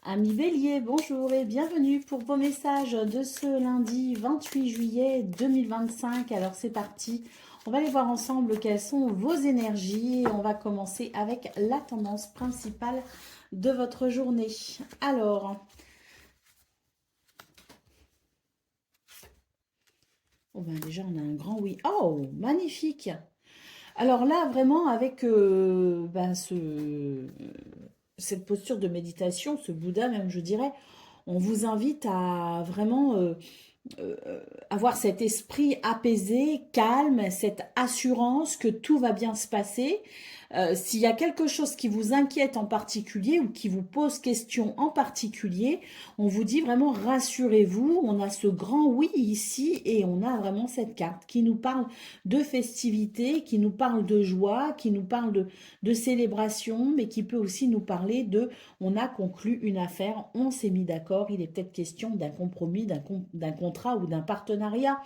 Amis Bélier, bonjour et bienvenue pour vos messages de ce lundi 28 juillet 2025. Alors c'est parti, on va aller voir ensemble quelles sont vos énergies et on va commencer avec la tendance principale de votre journée. Alors, oh ben déjà on a un grand oui. Oh, magnifique! Alors là, vraiment, avec cette posture de méditation, ce Bouddha même, je dirais, on vous invite à vraiment avoir cet esprit apaisé, calme, cette assurance que tout va bien se passer. S'il y a quelque chose qui vous inquiète en particulier ou qui vous pose question en particulier, on vous dit vraiment rassurez-vous, on a ce grand oui ici et on a vraiment cette carte qui nous parle de festivité, qui nous parle de joie, qui nous parle de célébration, mais qui peut aussi nous parler de on a conclu une affaire, on s'est mis d'accord, il est peut-être question d'un compromis, d'un contrat ou d'un partenariat.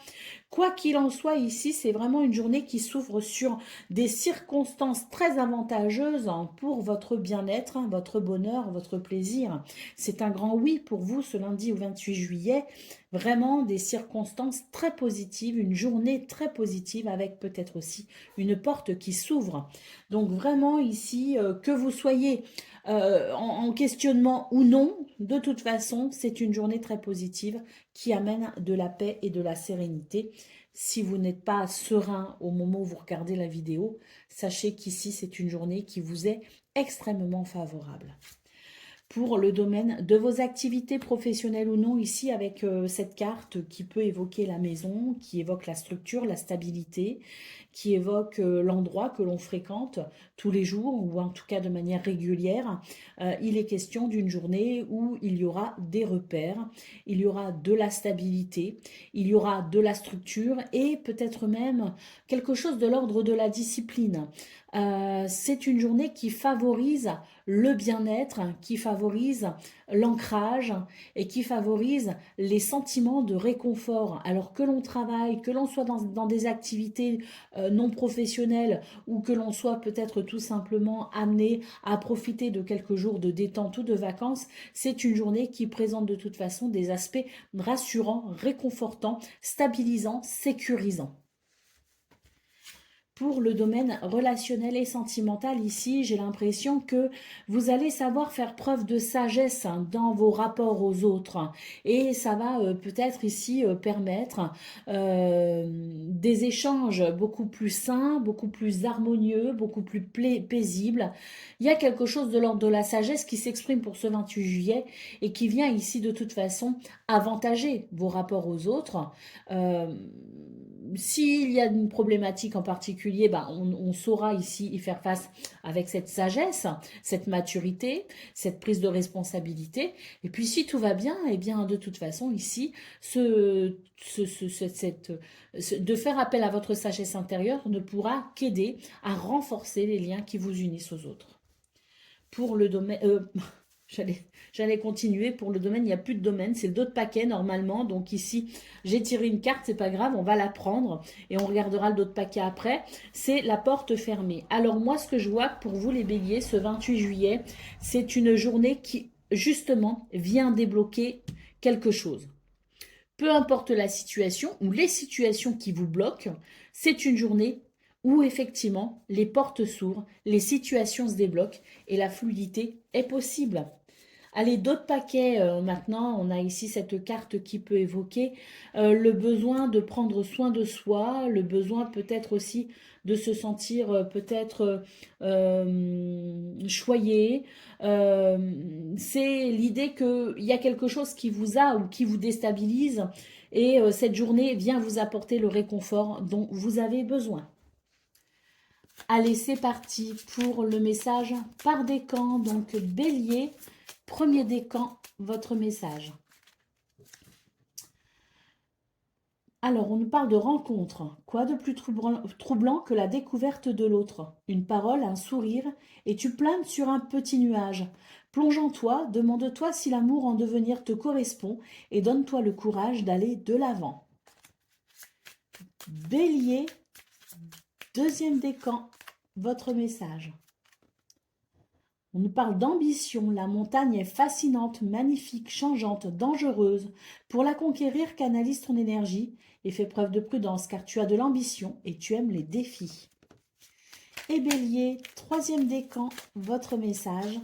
Quoi qu'il en soit, ici, c'est vraiment une journée qui s'ouvre sur des circonstances très avantageuses pour votre bien-être, votre bonheur, votre plaisir. C'est un grand oui pour vous ce lundi au 28 juillet. Vraiment des circonstances très positives, une journée très positive avec peut-être aussi une porte qui s'ouvre. Donc vraiment ici, que vous soyez en questionnement ou non, de toute façon, c'est une journée très positive qui amène de la paix et de la sérénité. Si vous n'êtes pas serein au moment où vous regardez la vidéo, sachez qu'ici, c'est une journée qui vous est extrêmement favorable. Pour le domaine de vos activités professionnelles ou non, ici avec cette carte qui peut évoquer la maison, qui évoque la structure, la stabilité, qui évoque l'endroit que l'on fréquente tous les jours ou en tout cas de manière régulière, il est question d'une journée où il y aura des repères, il y aura de la stabilité, il y aura de la structure et peut-être même quelque chose de l'ordre de la discipline. C'est une journée qui favorise le bien-être, qui favorise l'ancrage et qui favorise les sentiments de réconfort. Alors que l'on travaille, que l'on soit dans des activités non professionnelles ou que l'on soit peut-être tout simplement amené à profiter de quelques jours de détente ou de vacances, c'est une journée qui présente de toute façon des aspects rassurants, réconfortants, stabilisants, sécurisants. Pour le domaine relationnel et sentimental, ici, j'ai l'impression que vous allez savoir faire preuve de sagesse dans vos rapports aux autres. Et ça va peut-être ici permettre des échanges beaucoup plus sains, beaucoup plus harmonieux, beaucoup plus paisibles. Il y a quelque chose de l'ordre de la sagesse qui s'exprime pour ce 28 juillet et qui vient ici de toute façon avantager vos rapports aux autres. Euh, S'il y a une problématique en particulier, ben on saura ici y faire face avec cette sagesse, cette maturité, cette prise de responsabilité. Et puis si tout va bien, eh bien de toute façon ici, de faire appel à votre sagesse intérieure ne pourra qu'aider à renforcer les liens qui vous unissent aux autres. Pour le domaine, j'allais continuer. Pour le domaine, il n'y a plus de domaine. C'est d'autres paquets normalement. Donc ici, j'ai tiré une carte, c'est pas grave, on va la prendre et on regardera le d'autres paquets après. C'est la porte fermée. Alors moi, ce que je vois pour vous les béliers, ce 28 juillet, c'est une journée qui, justement, vient débloquer quelque chose. Peu importe la situation ou les situations qui vous bloquent, c'est une journée où effectivement les portes s'ouvrent, les situations se débloquent et la fluidité est possible. Allez, d'autres paquets maintenant. On a ici cette carte qui peut évoquer le besoin de prendre soin de soi, le besoin peut-être aussi de se sentir peut-être choyé. C'est l'idée qu'il y a quelque chose qui vous a ou qui vous déstabilise et cette journée vient vous apporter le réconfort dont vous avez besoin. Allez, c'est parti pour le message par décan. Donc, bélier, premier décan, votre message. Alors, on nous parle de rencontre. Quoi de plus troublant que la découverte de l'autre? Une parole, un sourire, et tu planes sur un petit nuage. Plonge en toi, demande-toi si l'amour en devenir te correspond, et donne-toi le courage d'aller de l'avant. Bélier, deuxième décan, votre message. On nous parle d'ambition. La montagne est fascinante, magnifique, changeante, dangereuse. Pour la conquérir, canalise ton énergie et fais preuve de prudence car tu as de l'ambition et tu aimes les défis. Et Bélier, troisième décan, votre message.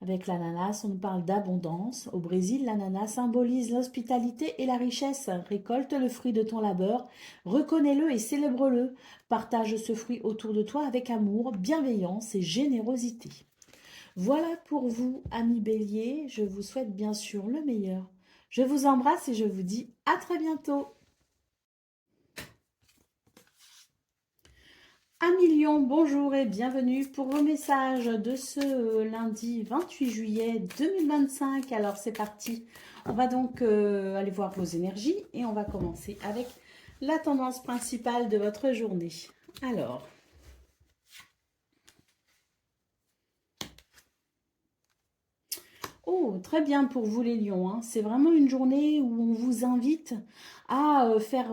Avec l'ananas, on nous parle d'abondance. Au Brésil, l'ananas symbolise l'hospitalité et la richesse. Récolte le fruit de ton labeur, reconnais-le et célèbre-le. Partage ce fruit autour de toi avec amour, bienveillance et générosité. Voilà pour vous, amis Bélier. Je vous souhaite bien sûr le meilleur. Je vous embrasse et je vous dis à très bientôt. Amis Lion, bonjour et bienvenue pour vos messages de ce lundi 28 juillet 2025. Alors c'est parti, on va donc aller voir vos énergies et on va commencer avec la tendance principale de votre journée. Alors, oh, très bien pour vous les lions, hein. C'est vraiment une journée où on vous invite à faire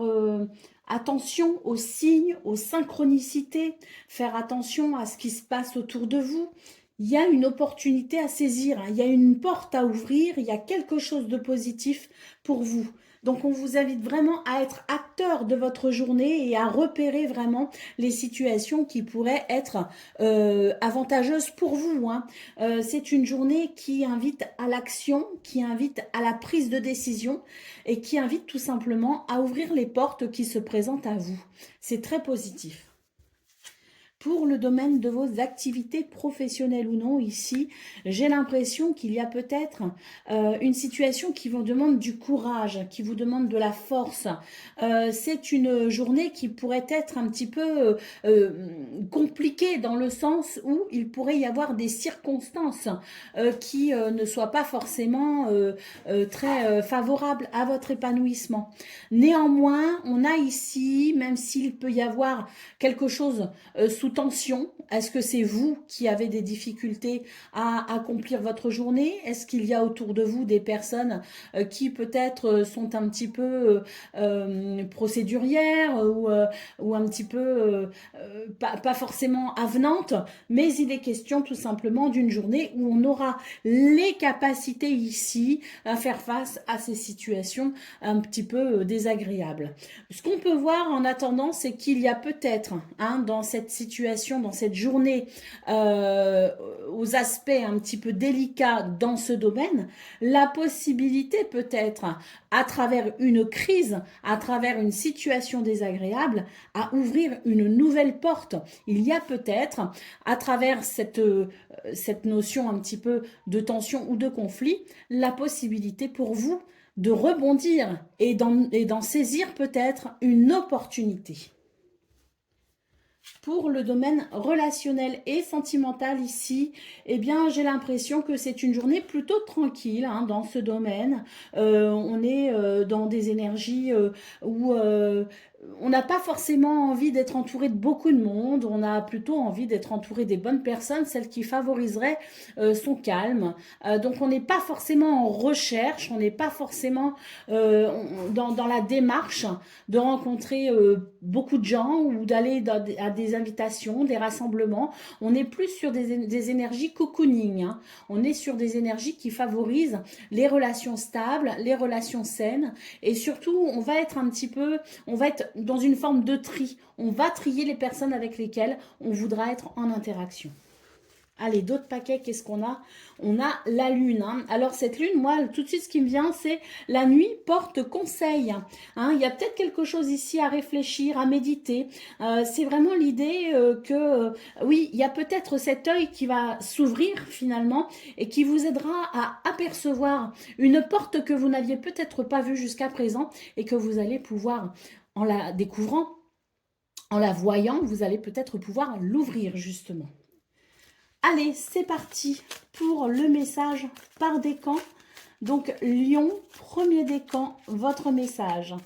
attention aux signes, aux synchronicités, faire attention à ce qui se passe autour de vous. Il y a une opportunité à saisir, hein. Il y a une porte à ouvrir, il y a quelque chose de positif pour vous. Donc, on vous invite vraiment à être acteur de votre journée et à repérer vraiment les situations qui pourraient être avantageuses pour vous, hein. C'est une journée qui invite à l'action, qui invite à la prise de décision et qui invite tout simplement à ouvrir les portes qui se présentent à vous. C'est très positif. Pour le domaine de vos activités professionnelles ou non, ici, j'ai l'impression qu'il y a peut-être une situation qui vous demande du courage, qui vous demande de la force. C'est une journée qui pourrait être un petit peu compliquée dans le sens où il pourrait y avoir des circonstances qui ne soient pas forcément très favorables à votre épanouissement. Néanmoins, on a ici, même s'il peut y avoir quelque chose sous tension. Est-ce que c'est vous qui avez des difficultés à accomplir votre journée? Est-ce qu'il y a autour de vous des personnes qui peut-être sont un petit peu procédurières ou un petit peu pas forcément avenantes, mais il est question tout simplement d'une journée où on aura les capacités ici à faire face à ces situations un petit peu désagréables. Ce qu'on peut voir en attendant, c'est qu'il y a peut-être dans cette situation, dans cette journée, aux aspects un petit peu délicats dans ce domaine, la possibilité peut-être, à travers une crise, à travers une situation désagréable, à ouvrir une nouvelle porte. Il y a peut-être, à travers cette notion un petit peu de tension ou de conflit, la possibilité pour vous de rebondir et d'en saisir peut-être une opportunité. Pour le domaine relationnel et sentimental ici, eh bien, j'ai l'impression que c'est une journée plutôt tranquille dans ce domaine. On est dans des énergies où on n'a pas forcément envie d'être entouré de beaucoup de monde. On a plutôt envie d'être entouré des bonnes personnes, celles qui favoriseraient son calme. Donc, on n'est pas forcément en recherche, on n'est pas forcément dans la démarche de rencontrer beaucoup de gens ou d'aller à des invitations, des rassemblements. On est plus sur des énergies cocooning. On est sur des énergies qui favorisent les relations stables, les relations saines. Et surtout, on va être dans une forme de tri. On va trier les personnes avec lesquelles on voudra être en interaction. Allez, d'autres paquets, qu'est-ce qu'on a? On a la lune. Alors cette lune, moi, tout de suite, ce qui me vient, c'est la nuit porte conseil. Il y a peut-être quelque chose ici à réfléchir, à méditer. C'est vraiment l'idée que, oui, il y a peut-être cet œil qui va s'ouvrir finalement et qui vous aidera à apercevoir une porte que vous n'aviez peut-être pas vue jusqu'à présent et que vous allez pouvoir, en la découvrant, en la voyant, vous allez peut-être pouvoir l'ouvrir justement. Allez, c'est parti pour le message par décan. Donc, Lion, premier décan, votre message.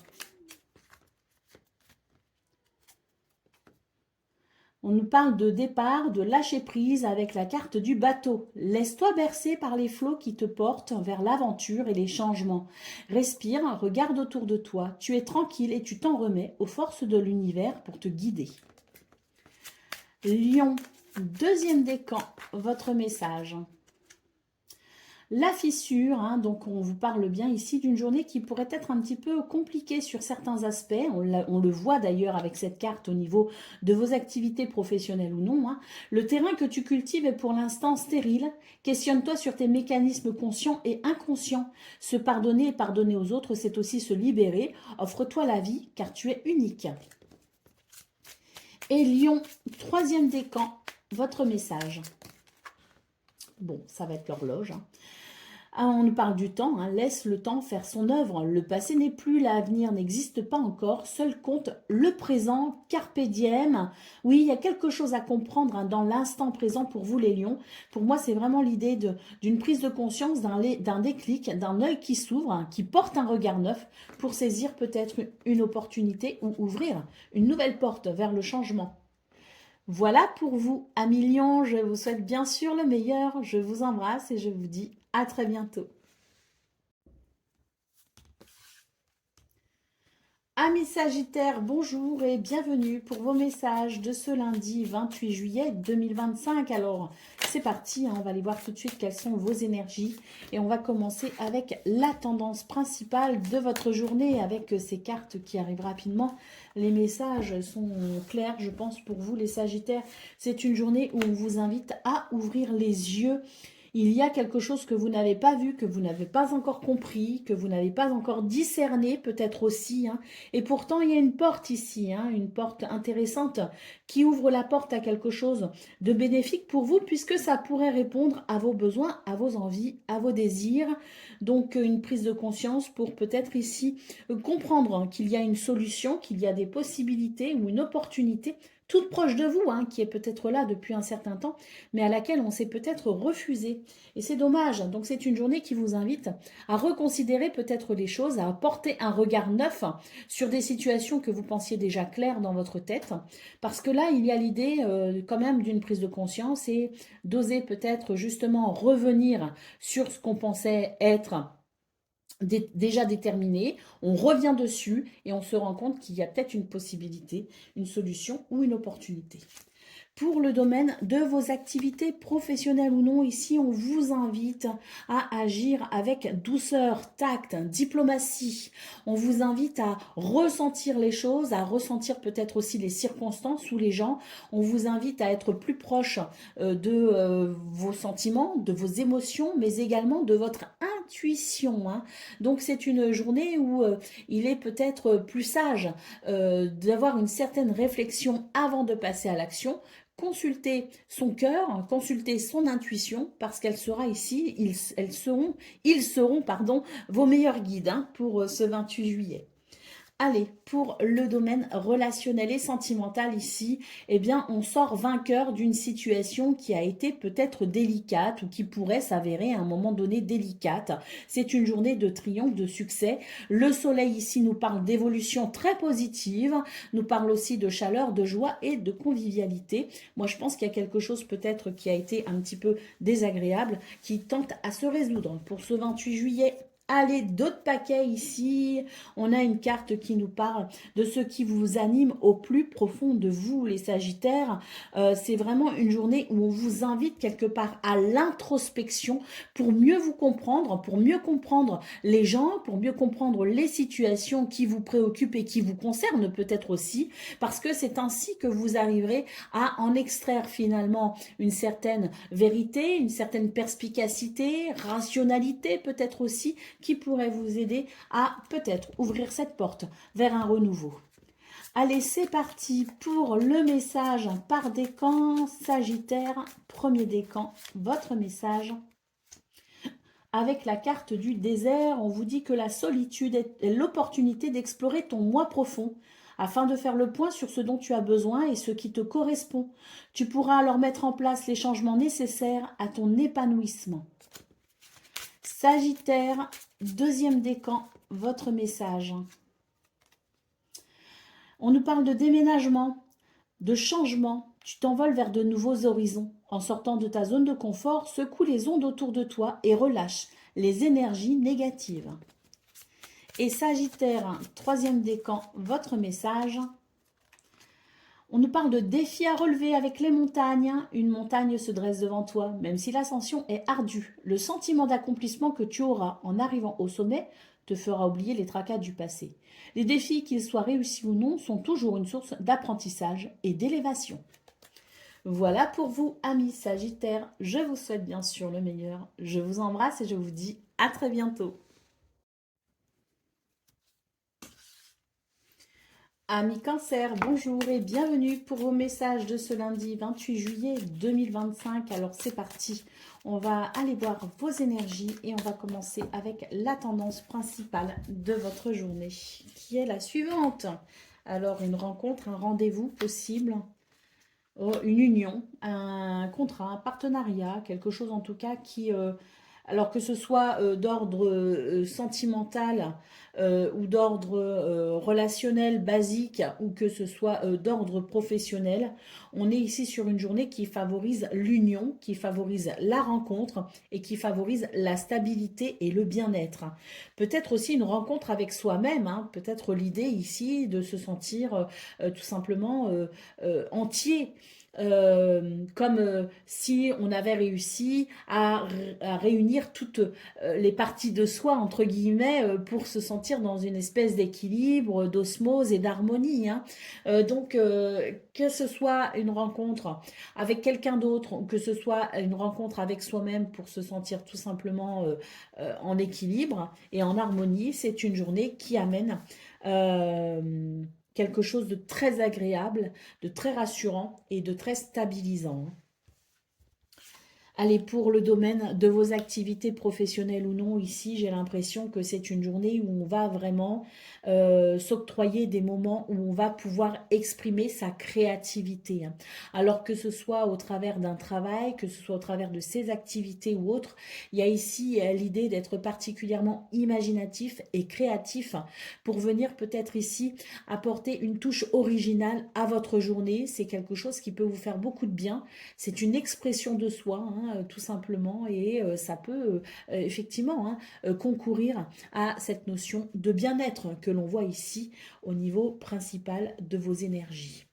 On nous parle de départ, de lâcher prise avec la carte du bateau. Laisse-toi bercer par les flots qui te portent vers l'aventure et les changements. Respire, regarde autour de toi. Tu es tranquille et tu t'en remets aux forces de l'univers pour te guider. Lion, Deuxième décan, votre message. La fissure, hein, donc on vous parle bien ici d'une journée qui pourrait être un petit peu compliquée sur certains aspects. On le voit d'ailleurs avec cette carte au niveau de vos activités professionnelles ou non. Hein. Le terrain que tu cultives est pour l'instant stérile. Questionne-toi sur tes mécanismes conscients et inconscients. Se pardonner et pardonner aux autres, c'est aussi se libérer. Offre-toi la vie car tu es unique. Et Lion, troisième décan, votre message. Bon, ça va être l'horloge. Hein. Ah, on nous parle du temps, hein. Laisse le temps faire son œuvre. Le passé n'est plus, l'avenir n'existe pas encore. Seul compte le présent, carpe diem. Oui, il y a quelque chose à comprendre hein, dans l'instant présent pour vous les lions. Pour moi, c'est vraiment l'idée d'une prise de conscience, d'un déclic, d'un œil qui s'ouvre, hein, qui porte un regard neuf pour saisir peut-être une opportunité ou ouvrir une nouvelle porte vers le changement. Voilà pour vous, amis lions. Je vous souhaite bien sûr le meilleur. Je vous embrasse et je vous dis à très bientôt. Amis Sagittaires, bonjour et bienvenue pour vos messages de ce lundi 28 juillet 2025. Alors, c'est parti, hein, on va aller voir tout de suite quelles sont vos énergies. Et on va commencer avec la tendance principale de votre journée avec ces cartes qui arrivent rapidement. Les messages sont clairs, je pense, pour vous les Sagittaires. C'est une journée où on vous invite à ouvrir les yeux. Il y a quelque chose que vous n'avez pas vu, que vous n'avez pas encore compris, que vous n'avez pas encore discerné peut-être aussi. Hein. Et pourtant, il y a une porte ici, hein, une porte intéressante qui ouvre la porte à quelque chose de bénéfique pour vous puisque ça pourrait répondre à vos besoins, à vos envies, à vos désirs. Donc, une prise de conscience pour peut-être ici comprendre qu'il y a une solution, qu'il y a des possibilités ou une opportunité toute proche de vous, hein, qui est peut-être là depuis un certain temps, mais à laquelle on s'est peut-être refusé. Et c'est dommage. Donc c'est une journée qui vous invite à reconsidérer peut-être les choses, à apporter un regard neuf sur des situations que vous pensiez déjà claires dans votre tête. Parce que là, il y a l'idée quand même d'une prise de conscience et d'oser peut-être justement revenir sur ce qu'on pensait être déjà déterminé, on revient dessus et on se rend compte qu'il y a peut-être une possibilité, une solution ou une opportunité. Pour le domaine de vos activités professionnelles ou non, ici on vous invite à agir avec douceur, tact, diplomatie. On vous invite à ressentir les choses, à ressentir peut-être aussi les circonstances ou les gens. On vous invite à être plus proche de vos sentiments, de vos émotions, mais également de votre intuition. Hein. Donc c'est une journée où il est peut-être plus sage d'avoir une certaine réflexion avant de passer à l'action. Consulter son cœur, consulter son intuition, parce qu'elle sera ici, ils seront pardon, vos meilleurs guides hein, pour ce 28 juillet. Allez, pour le domaine relationnel et sentimental ici, eh bien, on sort vainqueur d'une situation qui a été peut-être délicate ou qui pourrait s'avérer à un moment donné délicate. C'est une journée de triomphe, de succès. Le soleil ici nous parle d'évolution très positive, nous parle aussi de chaleur, de joie et de convivialité. Moi, je pense qu'il y a quelque chose peut-être qui a été un petit peu désagréable, qui tente à se résoudre pour ce 28 juillet. Allez, d'autres paquets ici. On a une carte qui nous parle de ce qui vous anime au plus profond de vous, les Sagittaires. C'est vraiment une journée où on vous invite quelque part à l'introspection pour mieux vous comprendre, pour mieux comprendre les gens, pour mieux comprendre les situations qui vous préoccupent et qui vous concernent peut-être aussi, parce que c'est ainsi que vous arriverez à en extraire finalement une certaine vérité, une certaine perspicacité, rationalité peut-être aussi, qui pourrait vous aider à peut-être ouvrir cette porte vers un renouveau. Allez, c'est parti pour le message par décan, Sagittaire, premier décan, votre message. Avec la carte du désert, on vous dit que la solitude est l'opportunité d'explorer ton moi profond, afin de faire le point sur ce dont tu as besoin et ce qui te correspond. Tu pourras alors mettre en place les changements nécessaires à ton épanouissement. Sagittaire, deuxième décan, votre message. On nous parle de déménagement, de changement. Tu t'envoles vers de nouveaux horizons. En sortant de ta zone de confort, secoue les ondes autour de toi et relâche les énergies négatives. Et Sagittaire, troisième décan, votre message. On nous parle de défis à relever avec les montagnes. Une montagne se dresse devant toi, même si l'ascension est ardue. Le sentiment d'accomplissement que tu auras en arrivant au sommet te fera oublier les tracas du passé. Les défis, qu'ils soient réussis ou non, sont toujours une source d'apprentissage et d'élévation. Voilà pour vous, amis Sagittaires. Je vous souhaite bien sûr le meilleur. Je vous embrasse et je vous dis à très bientôt. Amis Cancer, bonjour et bienvenue pour vos messages de ce lundi 28 juillet 2025. Alors c'est parti, on va aller voir vos énergies et on va commencer avec la tendance principale de votre journée qui est la suivante. Alors une rencontre, un rendez-vous possible, une union, un contrat, un partenariat, quelque chose en tout cas qui... alors que ce soit d'ordre sentimental ou d'ordre relationnel basique ou que ce soit d'ordre professionnel, on est ici sur une journée qui favorise l'union, qui favorise la rencontre et qui favorise la stabilité et le bien-être. Peut-être aussi une rencontre avec soi-même, hein, peut-être l'idée ici de se sentir tout simplement entier. Comme si on avait réussi à réunir toutes les parties de soi, entre guillemets, pour se sentir dans une espèce d'équilibre, d'osmose et d'harmonie. Hein. Donc, que ce soit une rencontre avec quelqu'un d'autre, ou que ce soit une rencontre avec soi-même pour se sentir tout simplement en équilibre et en harmonie, c'est une journée qui amène... quelque chose de très agréable, de très rassurant et de très stabilisant. Allez, pour le domaine de vos activités professionnelles ou non, ici, j'ai l'impression que c'est une journée où on va vraiment s'octroyer des moments où on va pouvoir exprimer sa créativité. Hein. Alors que ce soit au travers d'un travail, que ce soit au travers de ses activités ou autres, il y a ici l'idée d'être particulièrement imaginatif et créatif pour venir peut-être ici apporter une touche originale à votre journée. C'est quelque chose qui peut vous faire beaucoup de bien. C'est une expression de soi, hein, tout simplement, et ça peut effectivement concourir à cette notion de bien-être que l'on voit ici au niveau principal de vos énergies.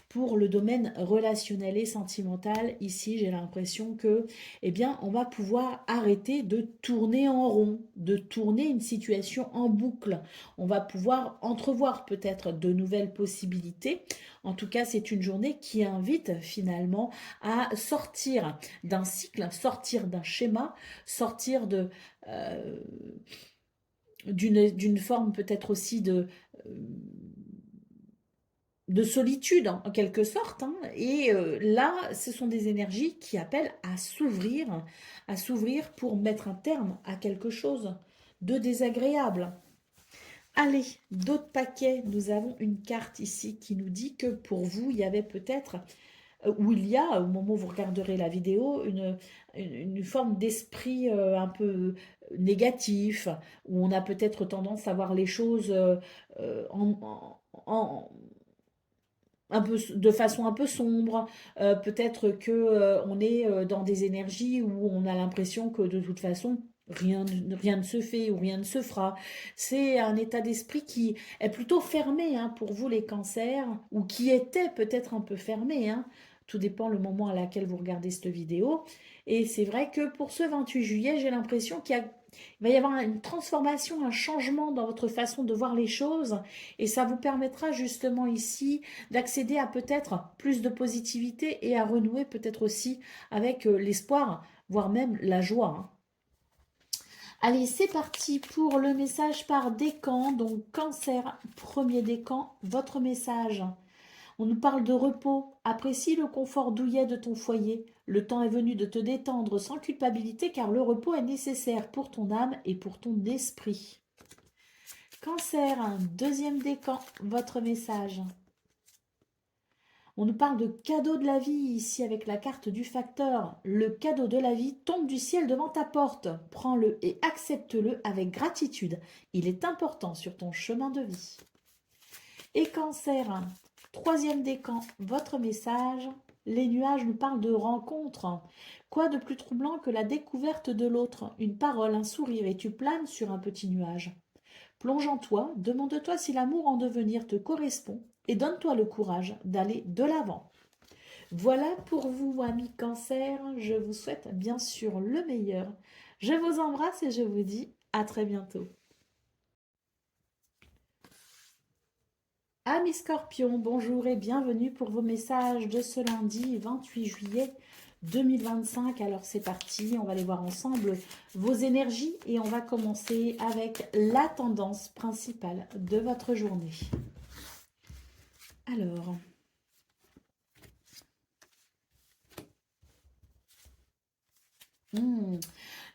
Pour le domaine relationnel et sentimental, ici, j'ai l'impression que, eh bien, on va pouvoir arrêter de tourner en rond, de tourner une situation en boucle. On va pouvoir entrevoir peut-être de nouvelles possibilités. En tout cas, c'est une journée qui invite finalement à sortir d'un cycle, sortir d'un schéma, sortir d'une forme peut-être aussi de solitude en quelque sorte. Hein. Et là, ce sont des énergies qui appellent à s'ouvrir pour mettre un terme à quelque chose de désagréable. Allez, d'autres paquets. Nous avons une carte ici qui nous dit que pour vous, il y avait peut-être, ou il y a, au moment où vous regarderez la vidéo, une forme d'esprit un peu négatif, où on a peut-être tendance à voir les choses en un peu, de façon un peu sombre, peut-être que on est dans des énergies où on a l'impression que de toute façon rien ne se fait ou rien ne se fera. C'est un état d'esprit qui est plutôt fermé hein, pour vous les cancers, ou qui était peut-être un peu fermé, hein. Tout dépend le moment à laquelle vous regardez cette vidéo. Et c'est vrai que pour ce 28 juillet, j'ai l'impression il va y avoir une transformation, un changement dans votre façon de voir les choses. Et ça vous permettra justement ici d'accéder à peut-être plus de positivité et à renouer peut-être aussi avec l'espoir, voire même la joie. Hein. Allez, c'est parti pour le message par décan. Donc, cancer, premier décan, votre message. On nous parle de repos. Apprécie le confort douillet de ton foyer. Le temps est venu de te détendre sans culpabilité car le repos est nécessaire pour ton âme et pour ton esprit. Cancer, deuxième décan, votre message. On nous parle de cadeau de la vie ici avec la carte du facteur. Le cadeau de la vie tombe du ciel devant ta porte. Prends-le et accepte-le avec gratitude. Il est important sur ton chemin de vie. Et cancer, troisième décan, votre message. Les nuages nous parlent de rencontres. Quoi de plus troublant que la découverte de l'autre? Une parole, un sourire et tu planes sur un petit nuage. Plonge en toi, demande-toi si l'amour en devenir te correspond et donne-toi le courage d'aller de l'avant. Voilà pour vous, amis Cancer. Je vous souhaite bien sûr le meilleur. Je vous embrasse et je vous dis à très bientôt. Amis Scorpions, bonjour et bienvenue pour vos messages de ce lundi 28 juillet 2025. Alors c'est parti, on va aller voir ensemble vos énergies et on va commencer avec la tendance principale de votre journée. Alors,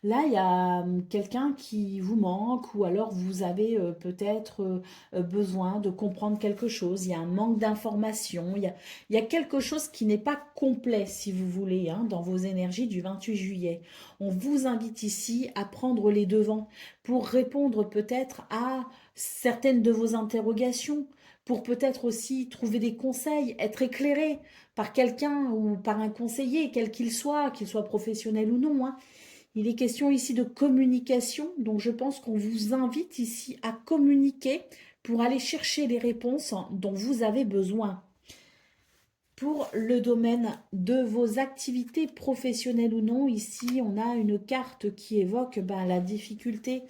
là, il y a quelqu'un qui vous manque ou alors vous avez peut-être besoin de comprendre quelque chose. Il y a un manque d'information. Il y a quelque chose qui n'est pas complet, si vous voulez, hein, dans vos énergies du 28 juillet. On vous invite ici à prendre les devants pour répondre peut-être à certaines de vos interrogations, pour peut-être aussi trouver des conseils, être éclairé par quelqu'un ou par un conseiller, quel qu'il soit professionnel ou non, hein. Il est question ici de communication, donc je pense qu'on vous invite ici à communiquer pour aller chercher les réponses dont vous avez besoin. Pour le domaine de vos activités professionnelles ou non, ici on a une carte qui évoque la difficulté,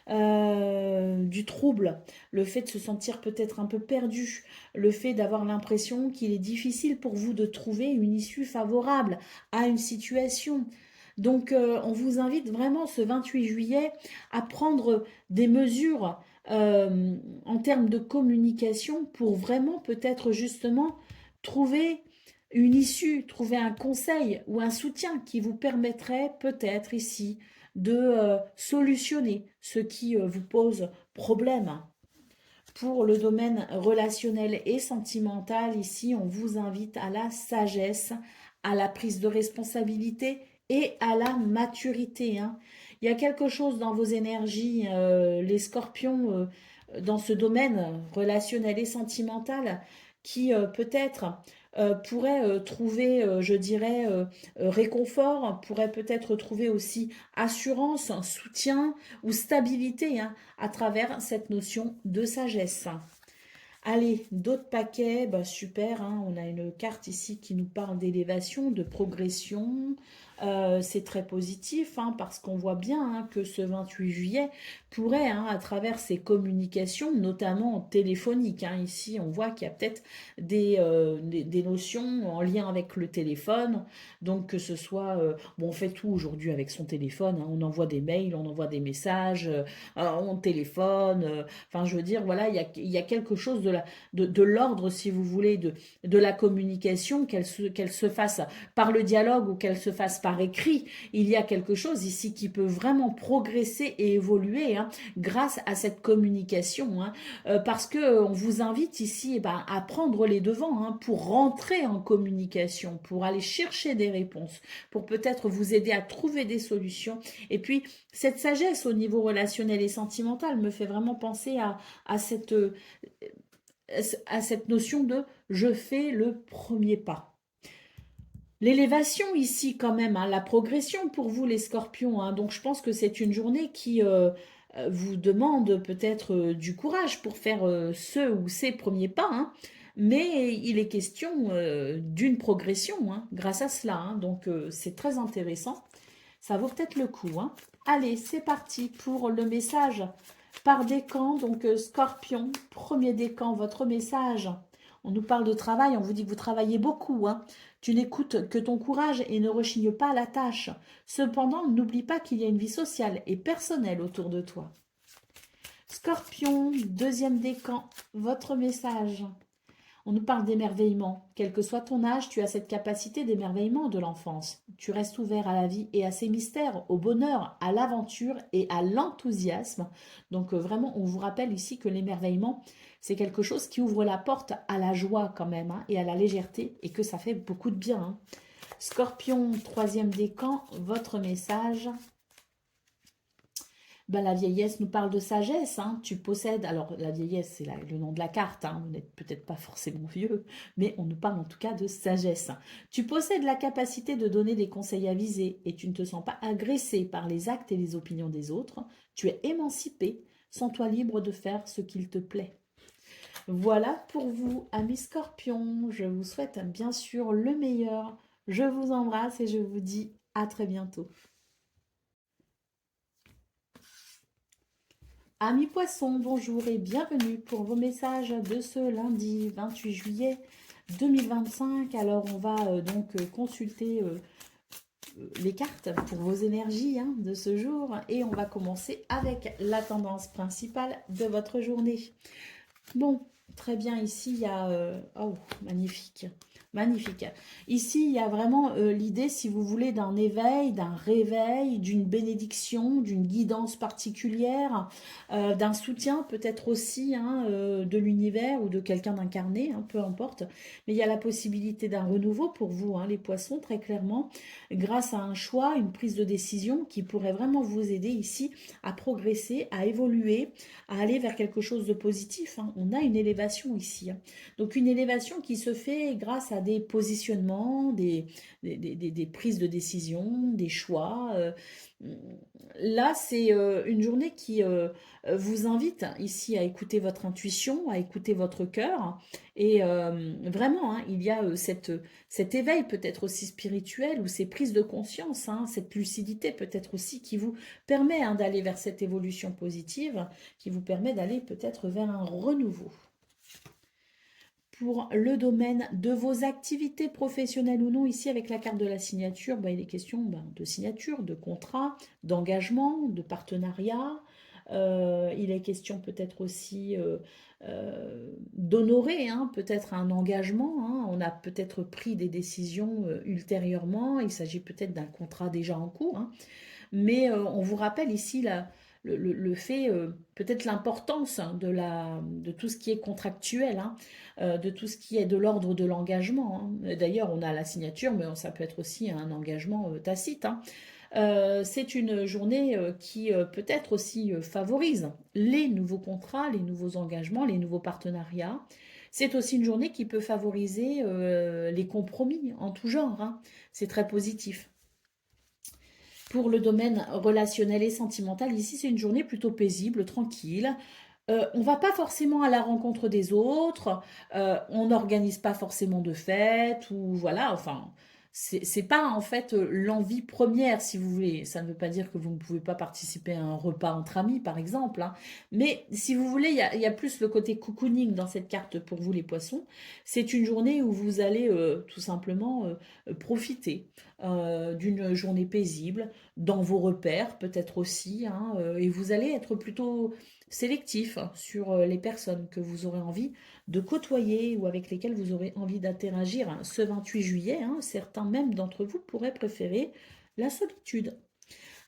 du trouble, le fait de se sentir peut-être un peu perdu, le fait d'avoir l'impression qu'il est difficile pour vous de trouver une issue favorable à une situation. Donc on vous invite vraiment ce 28 juillet à prendre des mesures en termes de communication pour vraiment peut-être justement trouver une issue, trouver un conseil ou un soutien qui vous permettrait peut-être ici de solutionner ce qui vous pose problème. Pour le domaine relationnel et sentimental, ici, on vous invite à la sagesse, à la prise de responsabilité et à la maturité, hein. Il y a quelque chose dans vos énergies, les scorpions, dans ce domaine relationnel et sentimental, qui peut-être pourrait trouver, je dirais, réconfort, pourrait peut-être trouver aussi assurance, soutien ou stabilité, hein, à travers cette notion de sagesse. Allez, d'autres paquets, super, hein, on a une carte ici qui nous parle d'élévation, de progression. C'est très positif, hein, parce qu'on voit bien, hein, que ce 28 juillet pourrait, hein, à travers ces communications, notamment téléphoniques, hein, ici on voit qu'il y a peut-être des notions en lien avec le téléphone, donc que ce soit, bon, on fait tout aujourd'hui avec son téléphone, hein, on envoie des mails, on envoie des messages, on téléphone, enfin je veux dire, voilà, il y a quelque chose de l'ordre, si vous voulez, de la communication, qu'elle se fasse par le dialogue ou qu'elle se fasse par écrit. Il y a quelque chose ici qui peut vraiment progresser et évoluer, hein, grâce à cette communication, hein, parce que on vous invite ici, à prendre les devants, hein, pour rentrer en communication, pour aller chercher des réponses, pour peut-être vous aider à trouver des solutions. Et puis, cette sagesse au niveau relationnel et sentimental me fait vraiment penser à cette notion de je fais le premier pas. L'élévation ici quand même, hein, la progression pour vous les scorpions, hein, donc je pense que c'est une journée qui vous demande peut-être du courage pour faire ce ou ces premiers pas, hein, mais il est question d'une progression, hein, grâce à cela, hein, donc c'est très intéressant, ça vaut peut-être le coup, hein. Allez, c'est parti pour le message par décan, donc scorpion, premier décan, votre message. On nous parle de travail, on vous dit que vous travaillez beaucoup, hein. Tu n'écoutes que ton courage et ne rechigne pas à la tâche. Cependant, n'oublie pas qu'il y a une vie sociale et personnelle autour de toi. Scorpion, deuxième décan, votre message. On nous parle d'émerveillement. Quel que soit ton âge, tu as cette capacité d'émerveillement de l'enfance. Tu restes ouvert à la vie et à ses mystères, au bonheur, à l'aventure et à l'enthousiasme. Donc vraiment, on vous rappelle ici que l'émerveillement, c'est quelque chose qui ouvre la porte à la joie quand même, hein, et à la légèreté, et que ça fait beaucoup de bien, hein. Scorpion, troisième décan, votre message. La vieillesse nous parle de sagesse, hein. Tu possèdes, alors la vieillesse c'est le nom de la carte, hein. Vous n'êtes peut-être pas forcément vieux, mais on nous parle en tout cas de sagesse. Tu possèdes la capacité de donner des conseils avisés et tu ne te sens pas agressé par les actes et les opinions des autres. Tu es émancipé, sens-toi libre de faire ce qu'il te plaît. Voilà pour vous, amis Scorpions. Je vous souhaite bien sûr le meilleur. Je vous embrasse et je vous dis à très bientôt. Amis Poissons, bonjour et bienvenue pour vos messages de ce lundi 28 juillet 2025. Alors on va consulter les cartes pour vos énergies de ce jour et on va commencer avec la tendance principale de votre journée. Bon, très bien, ici il y a... oh, magnifique, magnifique. Ici il y a vraiment l'idée, si vous voulez, d'un éveil, d'un réveil, d'une bénédiction, d'une guidance particulière, d'un soutien peut-être aussi de l'univers ou de quelqu'un d'incarné, peu importe. Mais il y a la possibilité d'un renouveau pour vous, les poissons, très clairement, grâce à un choix, une prise de décision qui pourrait vraiment vous aider ici à progresser, à évoluer, à aller vers quelque chose de positif. On a une élévation ici. Donc une élévation qui se fait grâce à des positionnements, des prises de décision, des choix. Là, c'est une journée qui vous invite ici à écouter votre intuition, à écouter votre cœur. Et vraiment, il y a cet éveil peut-être aussi spirituel ou ces prises de conscience, cette lucidité peut-être aussi qui vous permet d'aller vers cette évolution positive, qui vous permet d'aller peut-être vers un renouveau. Pour le domaine de vos activités professionnelles ou non, ici avec la carte de la signature, il est question de signature, de contrat, d'engagement, de partenariat. Il est question peut-être aussi d'honorer peut-être un engagement. On a peut-être pris des décisions ultérieurement. Il s'agit peut-être d'un contrat déjà en cours. Mais on vous rappelle ici le fait, peut-être l'importance de tout ce qui est contractuel, de tout ce qui est de l'ordre de l'engagement. D'ailleurs, on a la signature, mais ça peut être aussi un engagement tacite. C'est une journée qui peut-être aussi favorise les nouveaux contrats, les nouveaux engagements, les nouveaux partenariats. C'est aussi une journée qui peut favoriser les compromis en tout genre. C'est très positif. Pour le domaine relationnel et sentimental, ici c'est une journée plutôt paisible, tranquille. On ne va pas forcément à la rencontre des autres, on n'organise pas forcément de fêtes, ou voilà, enfin, c'est pas en fait l'envie première, si vous voulez. Ça ne veut pas dire que vous ne pouvez pas participer à un repas entre amis, par exemple, mais si vous voulez, il y a plus le côté cocooning dans cette carte pour vous, les poissons. C'est une journée où vous allez tout simplement profiter d'une journée paisible, dans vos repères peut-être aussi, et vous allez être plutôt sélectif sur les personnes que vous aurez envie de côtoyer ou avec lesquelles vous aurez envie d'interagir. Ce 28 juillet, certains même d'entre vous pourraient préférer la solitude.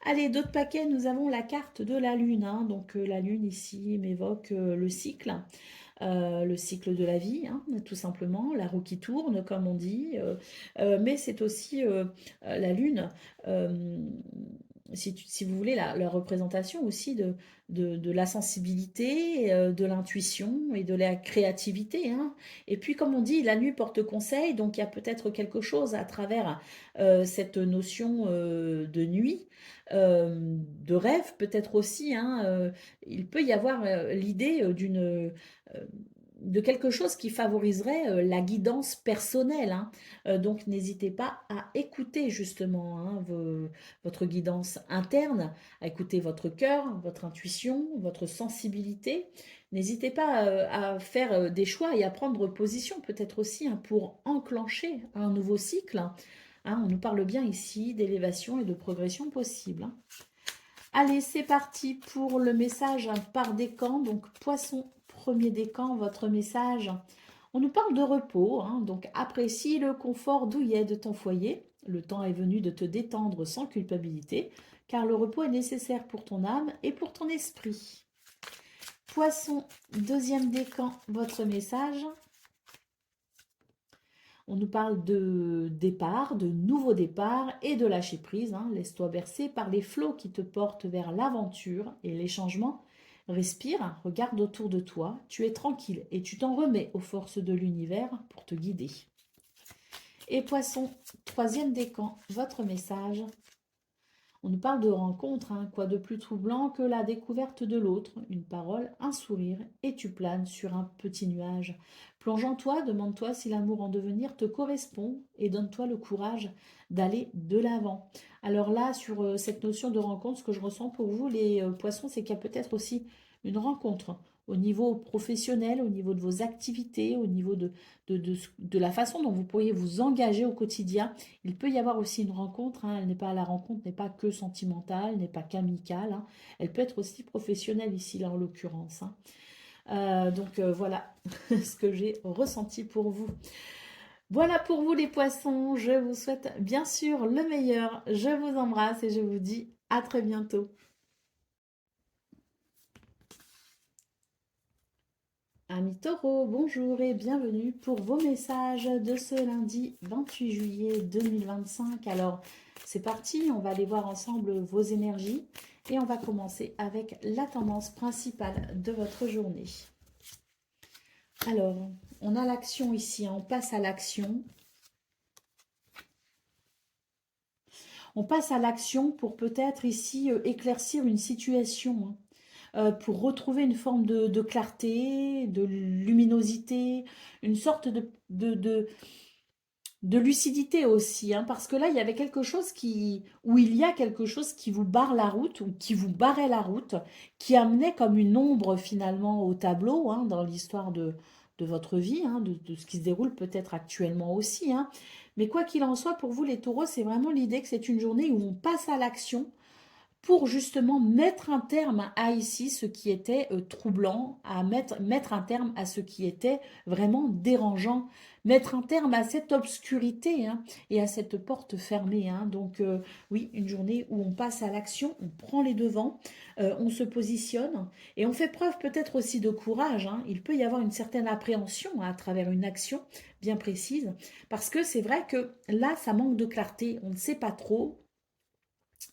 Allez, d'autres paquets, nous avons la carte de la Lune. Donc la Lune ici m'évoque le cycle de la vie, tout simplement, la roue qui tourne, comme on dit, mais c'est aussi la Lune, si vous voulez, la représentation aussi de la sensibilité, de l'intuition et de la créativité. Et puis, comme on dit, la nuit porte conseil, donc il y a peut-être quelque chose à travers cette notion de nuit, de rêve peut-être aussi. Il peut y avoir l'idée de quelque chose qui favoriserait la guidance personnelle. Donc n'hésitez pas à écouter justement votre guidance interne, à écouter votre cœur, votre intuition, votre sensibilité. N'hésitez pas à faire des choix et à prendre position peut-être aussi pour enclencher un nouveau cycle. On nous parle bien ici d'élévation et de progression possible. Allez, c'est parti pour le message par décan. Donc, poisson, premier décan, votre message. On nous parle de repos. Donc, apprécie le confort douillet de ton foyer. Le temps est venu de te détendre sans culpabilité, car le repos est nécessaire pour ton âme et pour ton esprit. Poisson, deuxième décan, votre message. On nous parle de départ, de nouveau départ et de lâcher prise. Laisse-toi bercer par les flots qui te portent vers l'aventure et les changements. Respire, regarde autour de toi, tu es tranquille et tu t'en remets aux forces de l'univers pour te guider. Et poisson, troisième décan, votre message. On nous parle de rencontre, hein, quoi de plus troublant que la découverte de l'autre, une parole, un sourire, et tu planes sur un petit nuage. Plonge en toi, demande-toi si l'amour en devenir te correspond, et donne-toi le courage d'aller de l'avant. Alors là, sur cette notion de rencontre, ce que je ressens pour vous, les poissons, c'est qu'il y a peut-être aussi une rencontre au niveau professionnel, au niveau de vos activités, au niveau de la façon dont vous pourriez vous engager au quotidien. Il peut y avoir aussi une rencontre, hein, la rencontre n'est pas que sentimentale, n'est pas qu'amicale, hein. Elle peut être aussi professionnelle ici, là, en l'occurrence, hein. Donc voilà ce que j'ai ressenti pour vous. Voilà pour vous les poissons, je vous souhaite bien sûr le meilleur, je vous embrasse et je vous dis à très bientôt. Amis taureaux, bonjour et bienvenue pour vos messages de ce lundi 28 juillet 2025. Alors, c'est parti, on va aller voir ensemble vos énergies et on va commencer avec la tendance principale de votre journée. Alors, on a l'action ici, on passe à l'action. On passe à l'action pour peut-être ici éclaircir une situation, hein, pour retrouver une forme de clarté, de luminosité, une sorte de lucidité aussi, hein, parce que là, il y avait quelque chose où il y a quelque chose qui vous barre la route, ou qui vous barrait la route, qui amenait comme une ombre finalement au tableau, hein, dans l'histoire de votre vie, hein, de ce qui se déroule peut-être actuellement aussi, hein. Mais quoi qu'il en soit, pour vous les taureaux, c'est vraiment l'idée que c'est une journée où on passe à l'action, pour justement mettre un terme à ici ce qui était troublant, à mettre un terme à ce qui était vraiment dérangeant, mettre un terme à cette obscurité, hein, et à cette porte fermée, hein. Donc oui, une journée où on passe à l'action, on prend les devants, on se positionne et on fait preuve peut-être aussi de courage, hein. Il peut y avoir une certaine appréhension, hein, à travers une action bien précise, parce que c'est vrai que là, ça manque de clarté, on ne sait pas trop.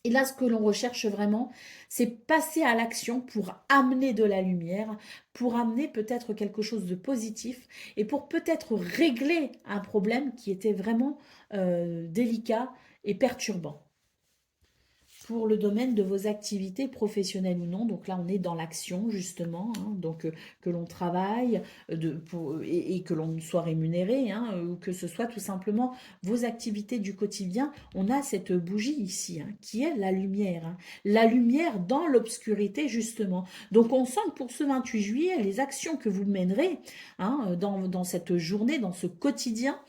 Et là, ce que l'on recherche vraiment, c'est passer à l'action pour amener de la lumière, pour amener peut-être quelque chose de positif et pour peut-être régler un problème qui était vraiment délicat et perturbant. Pour le domaine de vos activités professionnelles ou non, donc là on est dans l'action justement, hein, donc que l'on travaille et que l'on soit rémunéré, hein, ou que ce soit tout simplement vos activités du quotidien, on a cette bougie ici, hein, qui est hein, la lumière dans l'obscurité justement. Donc on sent que pour ce 28 juillet, les actions que vous mènerez, hein, dans cette journée, dans ce quotidien,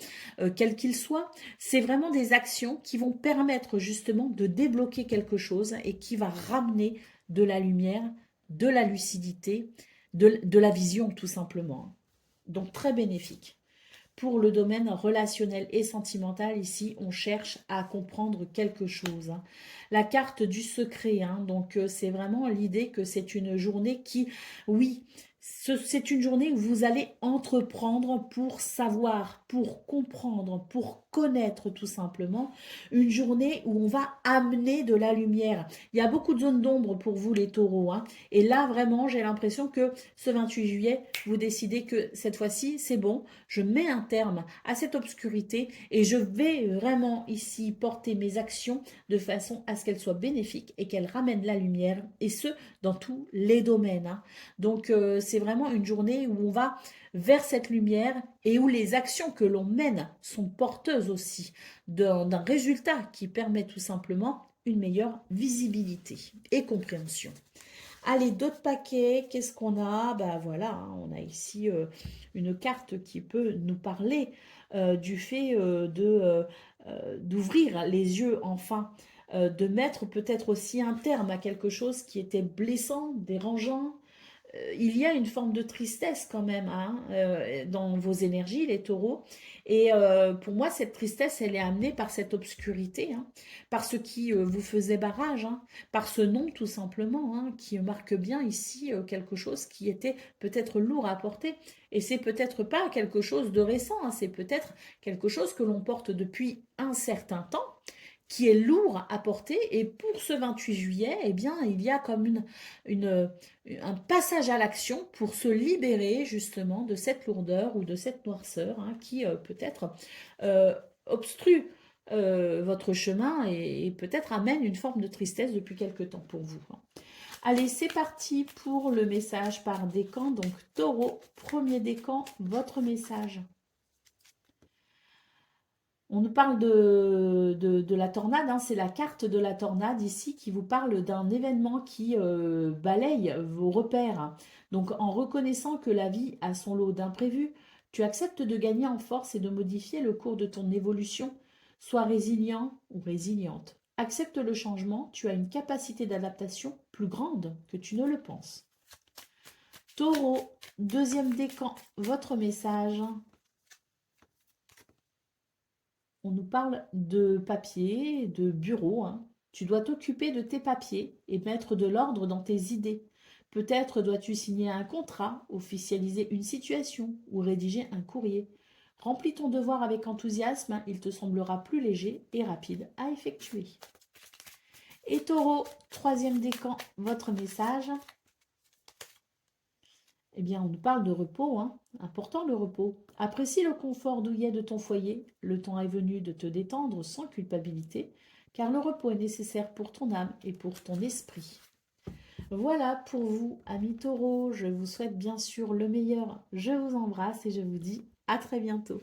quel qu'il soit, c'est vraiment des actions qui vont permettre justement de débloquer quelque chose et qui va ramener de la lumière, de la lucidité, de la vision tout simplement. Donc très bénéfique. Pour le domaine relationnel et sentimental, ici, on cherche à comprendre quelque chose, hein. La carte du secret, hein, donc c'est vraiment l'idée que c'est une journée qui, oui, c'est une journée où vous allez entreprendre pour savoir, pour comprendre, pour connaître tout simplement. Une journée où on va amener de la lumière. Il y a beaucoup de zones d'ombre pour vous les taureaux, hein. Et là, vraiment, j'ai l'impression que ce 28 juillet, vous décidez que cette fois-ci, c'est bon, je mets un terme à cette obscurité et je vais vraiment ici porter mes actions de façon à ce qu'elles soient bénéfiques et qu'elles ramènent la lumière, et ce, dans tous les domaines, hein. Donc, c'est vraiment une journée où on va vers cette lumière et où les actions que l'on mène sont porteuses aussi d'un résultat qui permet tout simplement une meilleure visibilité et compréhension. Allez, d'autres paquets, qu'est-ce qu'on a? Ben voilà, hein, on a ici une carte qui peut nous parler du fait d'ouvrir les yeux enfin, de mettre peut-être aussi un terme à quelque chose qui était blessant, dérangeant. Il y a une forme de tristesse quand même, hein, dans vos énergies, les taureaux. Et pour moi, cette tristesse, elle est amenée par cette obscurité, hein, par ce qui vous faisait barrage, hein, par ce nom tout simplement, hein, qui marque bien ici quelque chose qui était peut-être lourd à porter. Et c'est peut-être pas quelque chose de récent, hein, c'est peut-être quelque chose que l'on porte depuis un certain temps, qui est lourd à porter. Et pour ce 28 juillet, eh bien, il y a comme une, un passage à l'action pour se libérer justement de cette lourdeur ou de cette noirceur, hein, qui peut-être obstrue votre chemin et peut-être amène une forme de tristesse depuis quelque temps pour vous. Allez, c'est parti pour le message par décan. Donc, Taureau, premier décan, votre message. On nous parle de la tornade, hein, c'est la carte de la tornade ici qui vous parle d'un événement qui balaye vos repères. Donc en reconnaissant que la vie a son lot d'imprévus, tu acceptes de gagner en force et de modifier le cours de ton évolution. Sois résilient ou résiliente. Accepte le changement, tu as une capacité d'adaptation plus grande que tu ne le penses. Taureau, deuxième décan, votre message. On nous parle de papier, de bureau, hein. Tu dois t'occuper de tes papiers et mettre de l'ordre dans tes idées. Peut-être dois-tu signer un contrat, officialiser une situation ou rédiger un courrier. Remplis ton devoir avec enthousiasme, il te semblera plus léger et rapide à effectuer. Et Taureau, troisième décan, votre message. Eh bien, on nous parle de repos, hein. Important le repos. Apprécie le confort douillet de ton foyer. Le temps est venu de te détendre sans culpabilité, car le repos est nécessaire pour ton âme et pour ton esprit. Voilà pour vous, amis taureaux. Je vous souhaite bien sûr le meilleur. Je vous embrasse et je vous dis à très bientôt.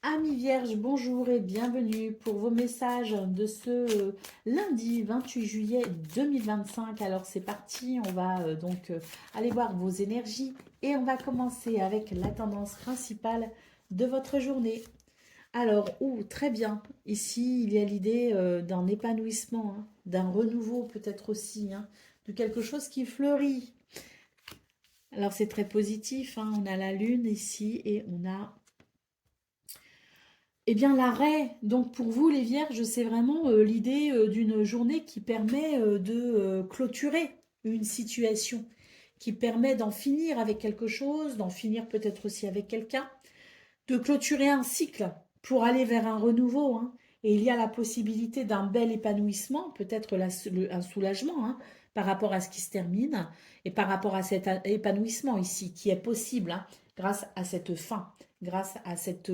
Amis vierges, bonjour et bienvenue pour vos messages de ce lundi 28 juillet 2025. Alors c'est parti, on va donc aller voir vos énergies et on va commencer avec la tendance principale de votre journée. Alors, très bien, ici il y a l'idée d'un épanouissement, hein, d'un renouveau peut-être aussi, hein, de quelque chose qui fleurit. Alors c'est très positif, hein, on a la lune ici et on a eh bien, l'arrêt, donc pour vous les vierges, c'est vraiment l'idée d'une journée qui permet de clôturer une situation, qui permet d'en finir avec quelque chose, d'en finir peut-être aussi avec quelqu'un, de clôturer un cycle pour aller vers un renouveau, hein. Et il y a la possibilité d'un bel épanouissement, peut-être un soulagement, hein, par rapport à ce qui se termine et par rapport à cet épanouissement ici qui est possible, hein, grâce à cette fin, grâce à cette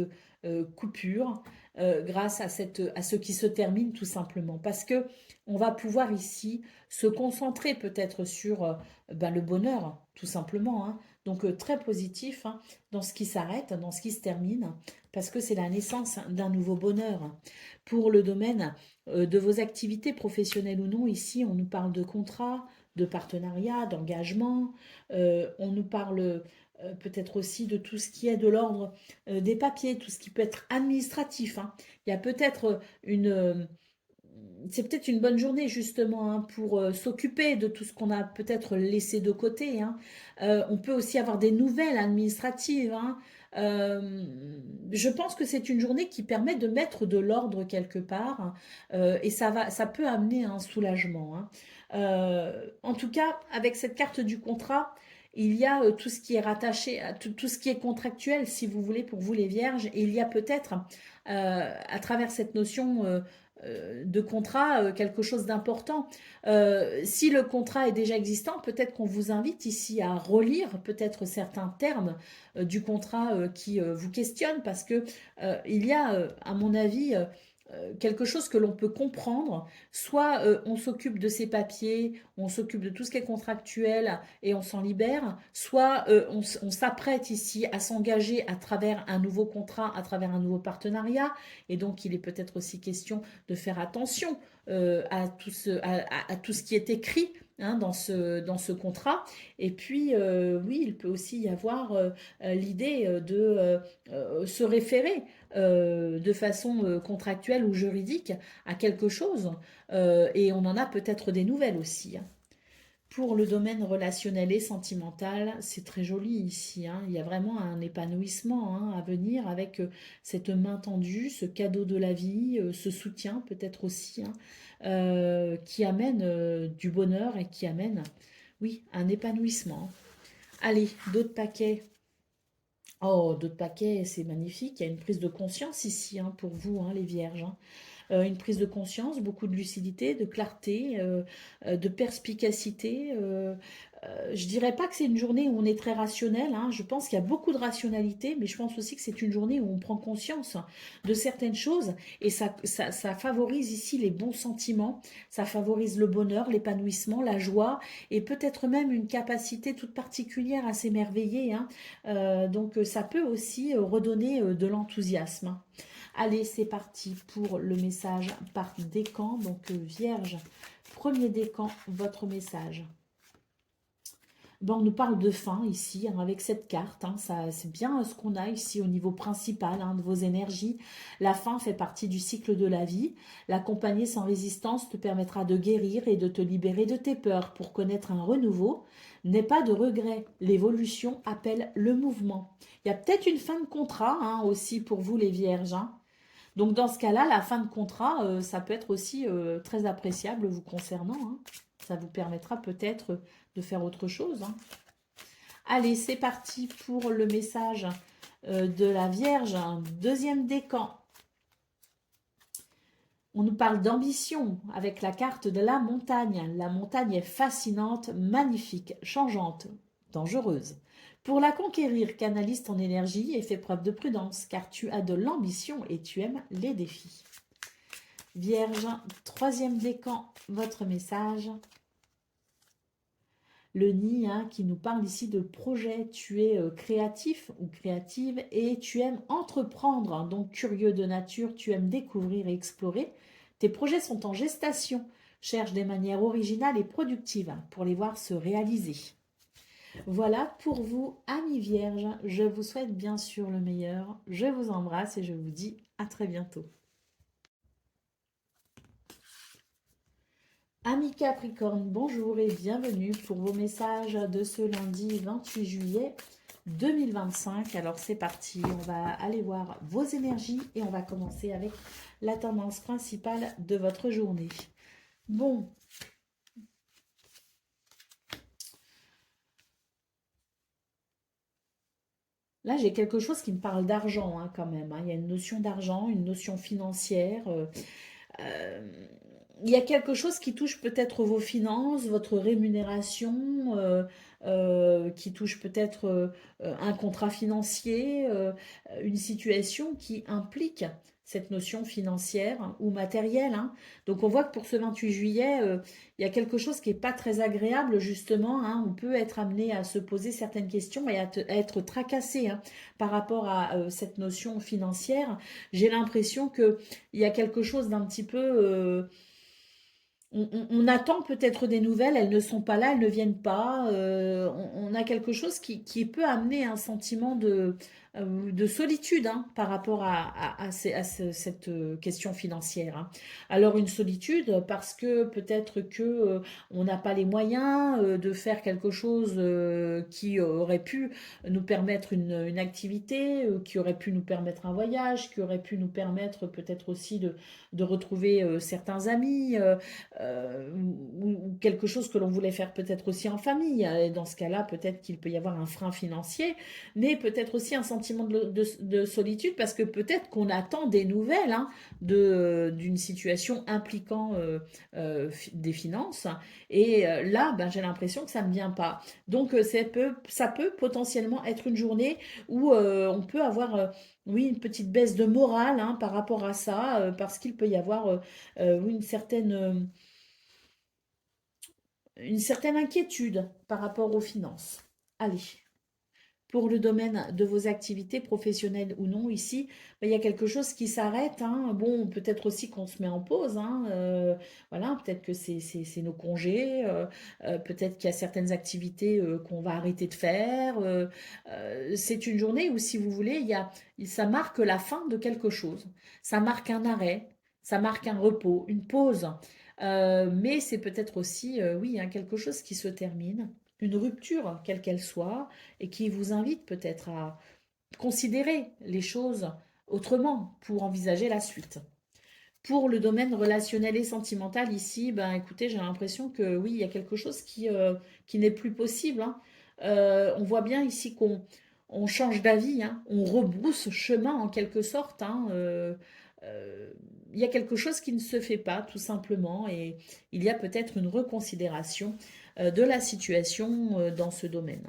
coupure, grâce à ce qui se termine tout simplement. Parce que on va pouvoir ici se concentrer peut-être sur le bonheur, tout simplement, hein. Donc très positif, hein, dans ce qui s'arrête, dans ce qui se termine, parce que c'est la naissance d'un nouveau bonheur. Pour le domaine de vos activités professionnelles ou non, ici on nous parle de contrat, de partenariat, d'engagement, on nous parle peut-être aussi de tout ce qui est de l'ordre des papiers, tout ce qui peut être administratif, hein. Il y a peut-être c'est peut-être une bonne journée justement, hein, pour s'occuper de tout ce qu'on a peut-être laissé de côté, hein. On peut aussi avoir des nouvelles administratives, hein. Euh, je pense que c'est une journée qui permet de mettre de l'ordre quelque part, hein, et ça peut amener un soulagement, hein. En tout cas, avec cette carte du contrat, il y a tout ce qui est rattaché, à tout ce qui est contractuel, si vous voulez, pour vous les vierges, et il y a peut-être, à travers cette notion de contrat, quelque chose d'important. Si le contrat est déjà existant, peut-être qu'on vous invite ici à relire peut-être certains termes du contrat qui vous questionnent, parce que il y a, à mon avis, quelque chose que l'on peut comprendre. Soit on s'occupe de ces papiers, on s'occupe de tout ce qui est contractuel et on s'en libère, soit on s'apprête ici à s'engager à travers un nouveau contrat, à travers un nouveau partenariat, et donc il est peut-être aussi question de faire attention à tout ce qui est écrit, hein, dans ce contrat. Et puis, oui, il peut aussi y avoir l'idée de se référer de façon contractuelle ou juridique à quelque chose, et on en a peut-être des nouvelles aussi, hein. Pour le domaine relationnel et sentimental, c'est très joli ici, hein. Il y a vraiment un épanouissement, hein, à venir avec cette main tendue, ce cadeau de la vie, ce soutien peut-être aussi, hein, qui amène du bonheur et qui amène, oui, un épanouissement. Allez, d'autres paquets. Oh, d'autres paquets, c'est magnifique. Il y a une prise de conscience ici, hein, pour vous, hein, les vierges, hein. Une prise de conscience, beaucoup de lucidité, de clarté, de perspicacité. je dirais pas que c'est une journée où on est très rationnel, hein. Je pense qu'il y a beaucoup de rationalité, mais je pense aussi que c'est une journée où on prend conscience de certaines choses et ça favorise ici les bons sentiments, ça favorise le bonheur, l'épanouissement, la joie et peut-être même une capacité toute particulière à s'émerveiller, hein. Donc ça peut aussi redonner de l'enthousiasme, hein. Allez, c'est parti pour le message par décan. Donc Vierge, premier décan, votre message. Bon, on nous parle de fin ici, hein, avec cette carte, hein, ça, c'est bien ce qu'on a ici au niveau principal, hein, de vos énergies. La fin fait partie du cycle de la vie. L'accompagner sans résistance te permettra de guérir et de te libérer de tes peurs pour connaître un renouveau. N'aie pas de regret. L'évolution appelle le mouvement. Il y a peut-être une fin de contrat, hein, aussi pour vous les vierges, hein. Donc dans ce cas-là, la fin de contrat, ça peut être aussi très appréciable vous concernant, hein. Ça vous permettra peut-être de faire autre chose, hein. Allez, c'est parti pour le message de la Vierge. Deuxième décan. On nous parle d'ambition avec la carte de la montagne. La montagne est fascinante, magnifique, changeante, dangereuse. Pour la conquérir, canalise ton énergie et fais preuve de prudence, car tu as de l'ambition et tu aimes les défis. Vierge, troisième décan, votre message. Le nid, hein, qui nous parle ici de projet. Tu es créatif ou créative et tu aimes entreprendre, hein, donc curieux de nature, tu aimes découvrir et explorer. Tes projets sont en gestation. Cherche des manières originales et productives, hein, pour les voir se réaliser. Voilà pour vous, amis vierges. Je vous souhaite bien sûr le meilleur. Je vous embrasse et je vous dis à très bientôt. Amis Capricorne, bonjour et bienvenue pour vos messages de ce lundi 28 juillet 2025. Alors c'est parti, on va aller voir vos énergies et on va commencer avec la tendance principale de votre journée. Bon. Là, j'ai quelque chose qui me parle d'argent, hein, quand même, hein. Il y a une notion d'argent, une notion financière. Il y a quelque chose qui touche peut-être vos finances, votre rémunération, qui touche peut-être un contrat financier, une situation qui implique cette notion financière ou matérielle, hein. Donc on voit que pour ce 28 juillet, il y a quelque chose qui n'est pas très agréable justement, hein. On peut être amené à se poser certaines questions et à être tracassé, hein, par rapport à cette notion financière. J'ai l'impression qu'il y a quelque chose d'un petit peu... on attend peut-être des nouvelles, elles ne sont pas là, elles ne viennent pas. On a quelque chose qui peut amener un sentiment de solitude, hein, par rapport cette question financière, hein. Alors une solitude parce que peut-être que on n'a pas les moyens de faire quelque chose qui aurait pu nous permettre une activité, qui aurait pu nous permettre un voyage, qui aurait pu nous permettre peut-être aussi de retrouver certains amis. Ou quelque chose que l'on voulait faire peut-être aussi en famille. Et dans ce cas-là, peut-être qu'il peut y avoir un frein financier, mais peut-être aussi un sentiment de solitude parce que peut-être qu'on attend des nouvelles, hein, d'une situation impliquant des finances. Et là, ben, j'ai l'impression que ça ne vient pas. Donc, ça peut potentiellement être une journée où on peut avoir... oui, une petite baisse de morale, hein, par rapport à ça, parce qu'il peut y avoir oui, une certaine inquiétude par rapport aux finances. Allez, pour le domaine de vos activités professionnelles ou non, ici, ben, il y a quelque chose qui s'arrête, hein. Bon, peut-être aussi qu'on se met en pause, hein. Voilà, peut-être que c'est nos congés, peut-être qu'il y a certaines activités qu'on va arrêter de faire. C'est une journée où, si vous voulez, ça marque la fin de quelque chose. Ça marque un arrêt, ça marque un repos, une pause. Mais c'est peut-être aussi, oui, hein, quelque chose qui se termine, une rupture, quelle qu'elle soit, et qui vous invite peut-être à considérer les choses autrement pour envisager la suite. Pour le domaine relationnel et sentimental, ici, ben, écoutez, j'ai l'impression que oui, il y a quelque chose qui n'est plus possible, hein. On voit bien ici qu'on change d'avis, hein, on rebrousse chemin en quelque sorte, hein. Euh, il y a quelque chose qui ne se fait pas, tout simplement, et il y a peut-être une reconsidération de la situation dans ce domaine.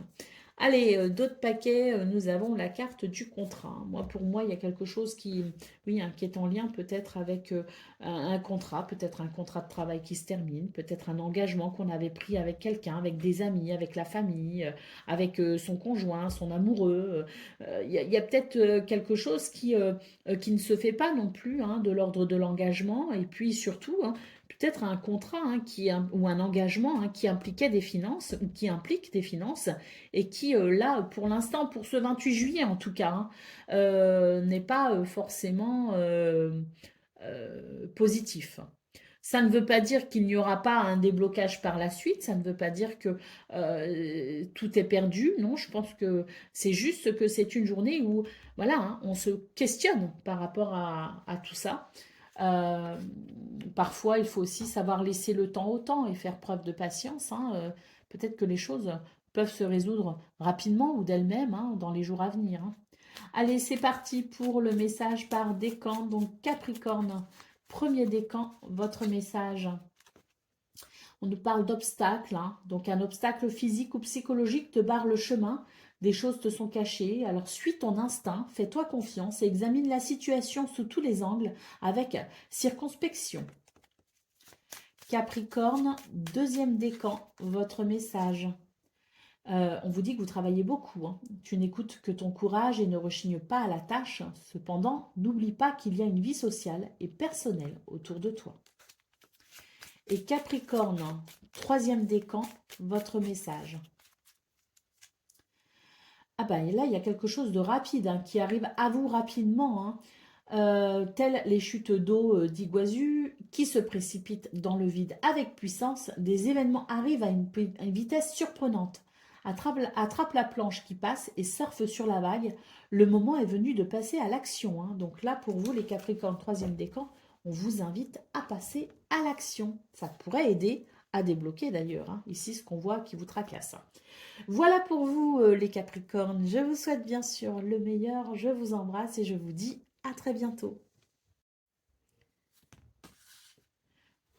Allez, d'autres paquets, nous avons la carte du contrat. Moi, pour moi, il y a quelque chose qui, oui, hein, qui est en lien peut-être avec un contrat, peut-être un contrat de travail qui se termine, peut-être un engagement qu'on avait pris avec quelqu'un, avec des amis, avec la famille, avec son conjoint, son amoureux. Il y a peut-être quelque chose qui ne se fait pas non plus, hein, de l'ordre de l'engagement. Et puis surtout, hein, peut-être un contrat, hein, ou un engagement, hein, qui impliquait des finances, ou qui implique des finances, et qui, là, pour l'instant, pour ce 28 juillet en tout cas, hein, n'est pas forcément positif. Ça ne veut pas dire qu'il n'y aura pas un déblocage par la suite, ça ne veut pas dire que tout est perdu, non, je pense que c'est juste que c'est une journée où, voilà, hein, on se questionne par rapport à tout ça. Euh, Parfois, il faut aussi savoir laisser le temps au temps et faire preuve de patience, hein. Peut-être que les choses peuvent se résoudre rapidement ou d'elles-mêmes, hein, dans les jours à venir, hein. Allez, c'est parti pour le message par décan. Donc Capricorne, premier décan, votre message. On nous parle d'obstacles, hein. Donc un obstacle physique ou psychologique te barre le chemin. Des choses te sont cachées. Alors suis ton instinct, fais-toi confiance et examine la situation sous tous les angles avec circonspection. Capricorne, deuxième décan, votre message. On vous dit que vous travaillez beaucoup, hein. Tu n'écoutes que ton courage et ne rechignes pas à la tâche. Cependant, n'oublie pas qu'il y a une vie sociale et personnelle autour de toi. Et Capricorne, troisième décan, votre message. Ah ben là, il y a quelque chose de rapide, hein, qui arrive à vous rapidement, hein. Telles les chutes d'eau d'Iguazu qui se précipitent dans le vide avec puissance, des événements arrivent à une vitesse surprenante. Attrape la planche qui passe et surfe sur la vague. Le moment est venu de passer à l'action, hein. Donc là, pour vous, les Capricornes, troisième décan, on vous invite à passer à l'action. Ça pourrait aider à débloquer d'ailleurs, hein, ici ce qu'on voit qui vous tracasse. Voilà pour vous, les Capricornes. Je vous souhaite bien sûr le meilleur. Je vous embrasse et je vous dis à très bientôt.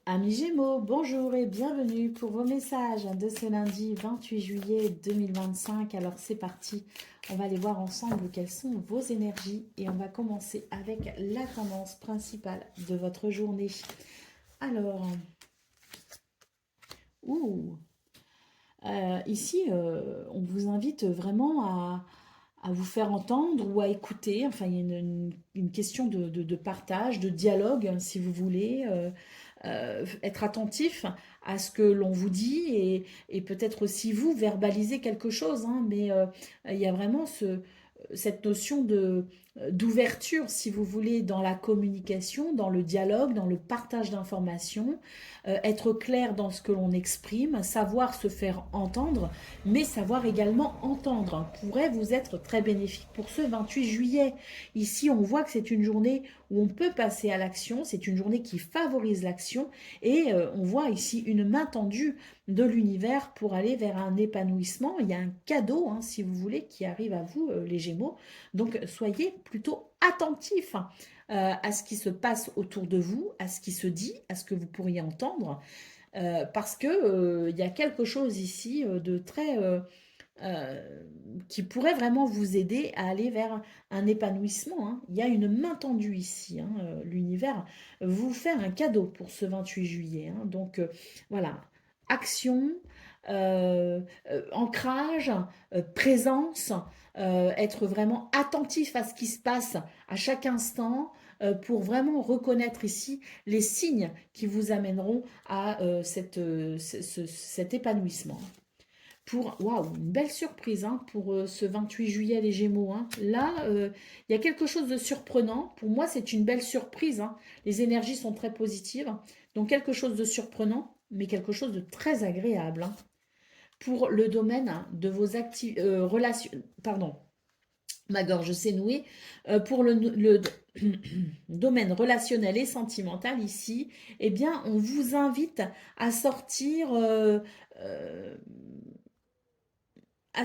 Amis Gémeaux, bonjour et bienvenue pour vos messages de ce lundi 28 juillet 2025. Alors c'est parti, on va aller voir ensemble quelles sont vos énergies et on va commencer avec la tendance principale de votre journée. Alors, ici, on vous invite vraiment à vous faire entendre ou à écouter. Enfin, il y a une question de partage, de dialogue, si vous voulez. Être attentif à ce que l'on vous dit et peut-être aussi vous verbaliser quelque chose, hein, mais il y a vraiment cette notion d'ouverture, si vous voulez, dans la communication, dans le dialogue, dans le partage d'informations, être clair dans ce que l'on exprime, savoir se faire entendre, mais savoir également entendre pourrait vous être très bénéfique pour ce 28 juillet. Ici, on voit que c'est une journée où on peut passer à l'action, c'est une journée qui favorise l'action et on voit ici une main tendue de l'univers pour aller vers un épanouissement. Il y a un cadeau, hein, si vous voulez, qui arrive à vous, les Gémeaux. Donc, soyez plutôt attentifs à ce qui se passe autour de vous, à ce qui se dit, à ce que vous pourriez entendre, parce que il y a quelque chose ici de très qui pourrait vraiment vous aider à aller vers un épanouissement, hein. Il y a une main tendue ici, hein. L'univers vous fait un cadeau pour ce 28 juillet, hein. Donc voilà, action, ancrage, présence, être vraiment attentif à ce qui se passe à chaque instant, pour vraiment reconnaître ici les signes qui vous amèneront à cet épanouissement. Pour, waouh, une belle surprise, hein, pour ce 28 juillet, les Gémeaux, hein. Là, il y a quelque chose de surprenant. Pour moi, c'est une belle surprise, hein. Les énergies sont très positives. Donc, quelque chose de surprenant, mais quelque chose de très agréable, hein. Pour le domaine, hein, de vos relations... Pardon, ma gorge s'est nouée. Pour le domaine relationnel et sentimental ici, eh bien, on vous invite à sortir... à,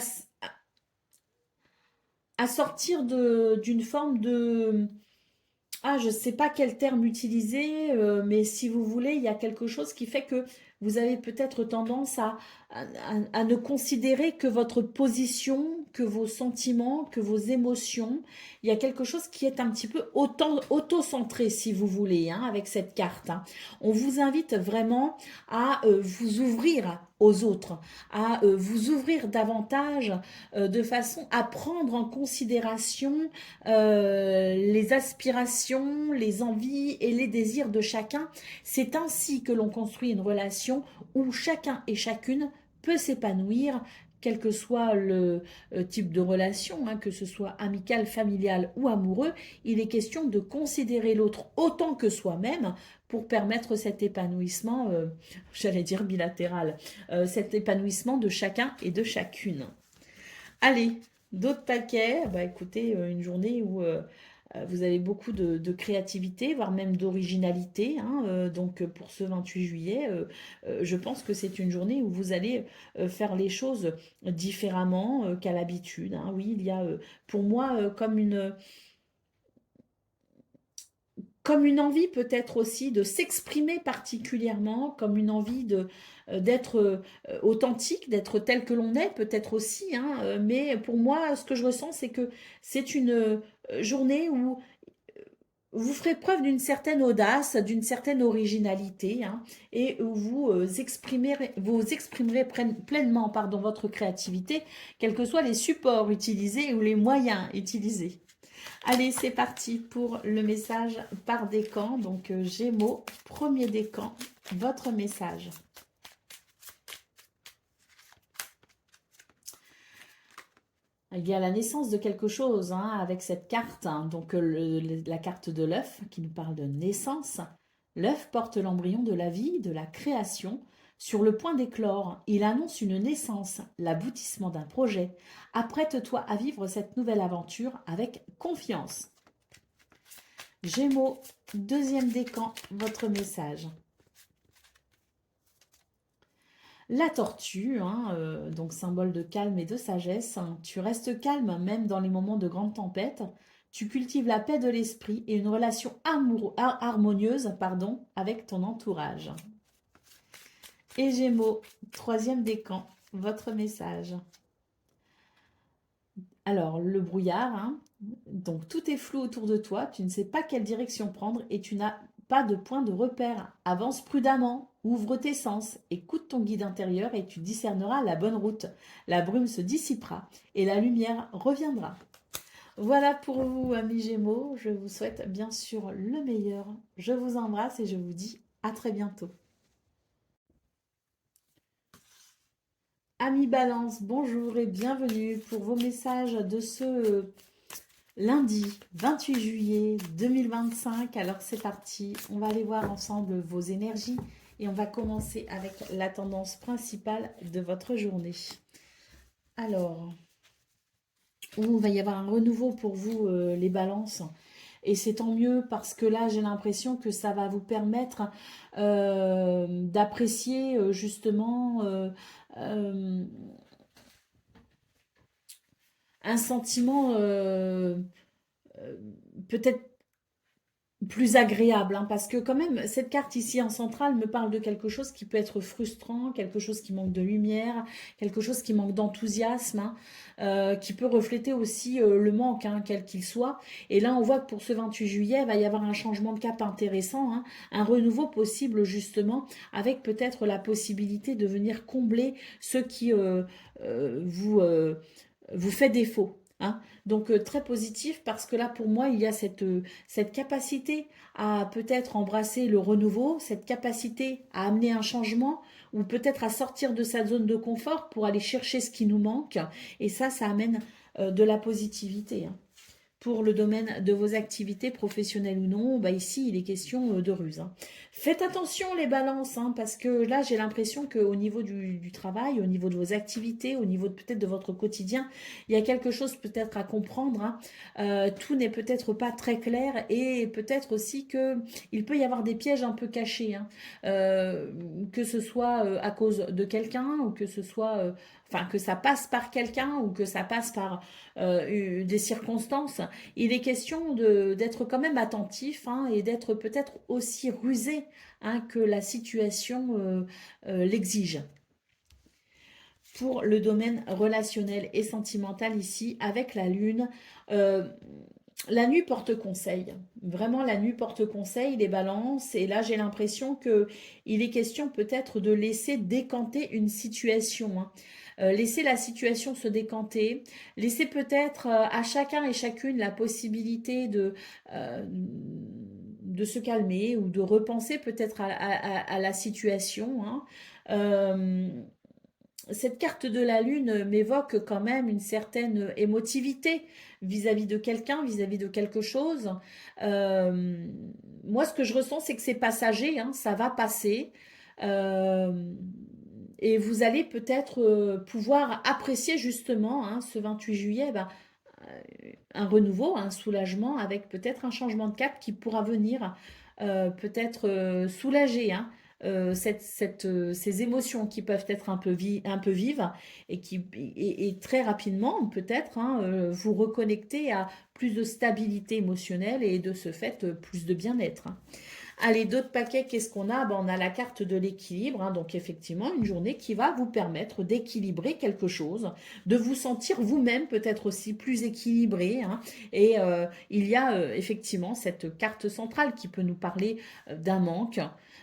à sortir d'une forme de... Ah, je ne sais pas quel terme utiliser, mais si vous voulez, il y a quelque chose qui fait que vous avez peut-être tendance à ne considérer que votre position, que vos sentiments, que vos émotions. Il y a quelque chose qui est un petit peu auto-centré, si vous voulez, hein, avec cette carte, hein. On vous invite vraiment à vous ouvrir aux autres, à vous ouvrir davantage de façon à prendre en considération les aspirations, les envies et les désirs de chacun. C'est ainsi que l'on construit une relation où chacun et chacune peut s'épanouir, quel que soit le type de relation, hein, que ce soit amical, familial ou amoureux. Il est question de considérer l'autre autant que soi-même pour permettre cet épanouissement, j'allais dire bilatéral, cet épanouissement de chacun et de chacune. Allez, d'autres paquets. Bah écoutez, une journée où vous avez beaucoup de créativité, voire même d'originalité, hein, donc pour ce 28 juillet, je pense que c'est une journée où vous allez faire les choses différemment qu'à l'habitude, hein. Oui, il y a pour moi comme une envie peut-être aussi de s'exprimer particulièrement, comme une envie d'être authentique, d'être tel que l'on est, peut-être aussi, hein, mais pour moi, ce que je ressens, c'est que c'est une journée où vous ferez preuve d'une certaine audace, d'une certaine originalité, hein, et où vous exprimerez pleinement, pardon, votre créativité, quels que soient les supports utilisés ou les moyens utilisés. Allez, c'est parti pour le message par décan. Donc, Gémeaux, premier décan, votre message. Il y a la naissance de quelque chose, hein, avec cette carte, hein. Donc, la carte de l'œuf qui nous parle de naissance. L'œuf porte l'embryon de la vie, de la création. Sur le point d'éclore, il annonce une naissance, l'aboutissement d'un projet. Apprête-toi à vivre cette nouvelle aventure avec confiance. Gémeaux, deuxième décan, votre message. La tortue, hein, donc symbole de calme et de sagesse. Tu restes calme même dans les moments de grande tempête. Tu cultives la paix de l'esprit et une relation harmonieuse, pardon, avec ton entourage. Et Gémeaux, troisième décan, votre message. Alors, le brouillard, hein, donc tout est flou autour de toi, tu ne sais pas quelle direction prendre et tu n'as pas de point de repère. Avance prudemment, ouvre tes sens, écoute ton guide intérieur et tu discerneras la bonne route. La brume se dissipera et la lumière reviendra. Voilà pour vous, amis Gémeaux. Je vous souhaite bien sûr le meilleur. Je vous embrasse et je vous dis à très bientôt. Amis Balance, bonjour et bienvenue pour vos messages de ce lundi 28 juillet 2025. Alors c'est parti, on va aller voir ensemble vos énergies et on va commencer avec la tendance principale de votre journée. Alors, il va y avoir un renouveau pour vous les balances. Et c'est tant mieux parce que là, j'ai l'impression que ça va vous permettre d'apprécier justement un sentiment peut-être plus agréable, hein, parce que quand même, cette carte ici en centrale me parle de quelque chose qui peut être frustrant, quelque chose qui manque de lumière, quelque chose qui manque d'enthousiasme, hein, qui peut refléter aussi le manque, hein, quel qu'il soit. Et là, on voit que pour ce 28 juillet, il va y avoir un changement de cap intéressant, hein, un renouveau possible justement, avec peut-être la possibilité de venir combler ce qui vous fait défaut, hein. Donc très positif parce que là pour moi il y a cette capacité à peut-être embrasser le renouveau, cette capacité à amener un changement ou peut-être à sortir de sa zone de confort pour aller chercher ce qui nous manque et ça amène de la positivité, hein. Pour le domaine de vos activités professionnelles ou non, bah ici, il est question de ruse, hein. Faites attention les balances, hein, parce que là, j'ai l'impression qu'au niveau du travail, au niveau de vos activités, au niveau peut-être de votre quotidien, il y a quelque chose peut-être à comprendre, hein. Tout n'est peut-être pas très clair et peut-être aussi qu'il peut y avoir des pièges un peu cachés, hein. Que ce soit à cause de quelqu'un ou que ce soit enfin que ça passe par quelqu'un ou que ça passe par des circonstances, il est question d'être quand même attentif, hein, et d'être peut-être aussi rusé, hein, que la situation l'exige. Pour le domaine relationnel et sentimental ici, avec la lune, euh, la nuit porte conseil. Vraiment, la nuit porte conseil, les balances. Et là, j'ai l'impression que il est question peut-être de laisser décanter une situation, hein. Laisser la situation se décanter. Laisser peut-être à chacun et chacune la possibilité de se calmer ou de repenser peut-être à la situation, hein. Euh, cette carte de la lune m'évoque quand même une certaine émotivité vis-à-vis de quelqu'un, vis-à-vis de quelque chose. Euh, Moi, ce que je ressens, c'est que c'est passager, hein, ça va passer. Euh, et vous allez peut-être pouvoir apprécier justement, hein, ce 28 juillet, ben, un renouveau, un soulagement avec peut-être un changement de cap qui pourra venir peut-être soulager, hein, ces émotions qui peuvent être un peu vives et très rapidement peut-être, hein, vous reconnecter à plus de stabilité émotionnelle et de ce fait plus de bien-être, hein. Allez, d'autres paquets, qu'est-ce qu'on a? Ben, on a la carte de l'équilibre, hein, donc effectivement une journée qui va vous permettre d'équilibrer quelque chose, de vous sentir vous-même peut-être aussi plus équilibré, hein. Et il y a effectivement cette carte centrale qui peut nous parler d'un manque,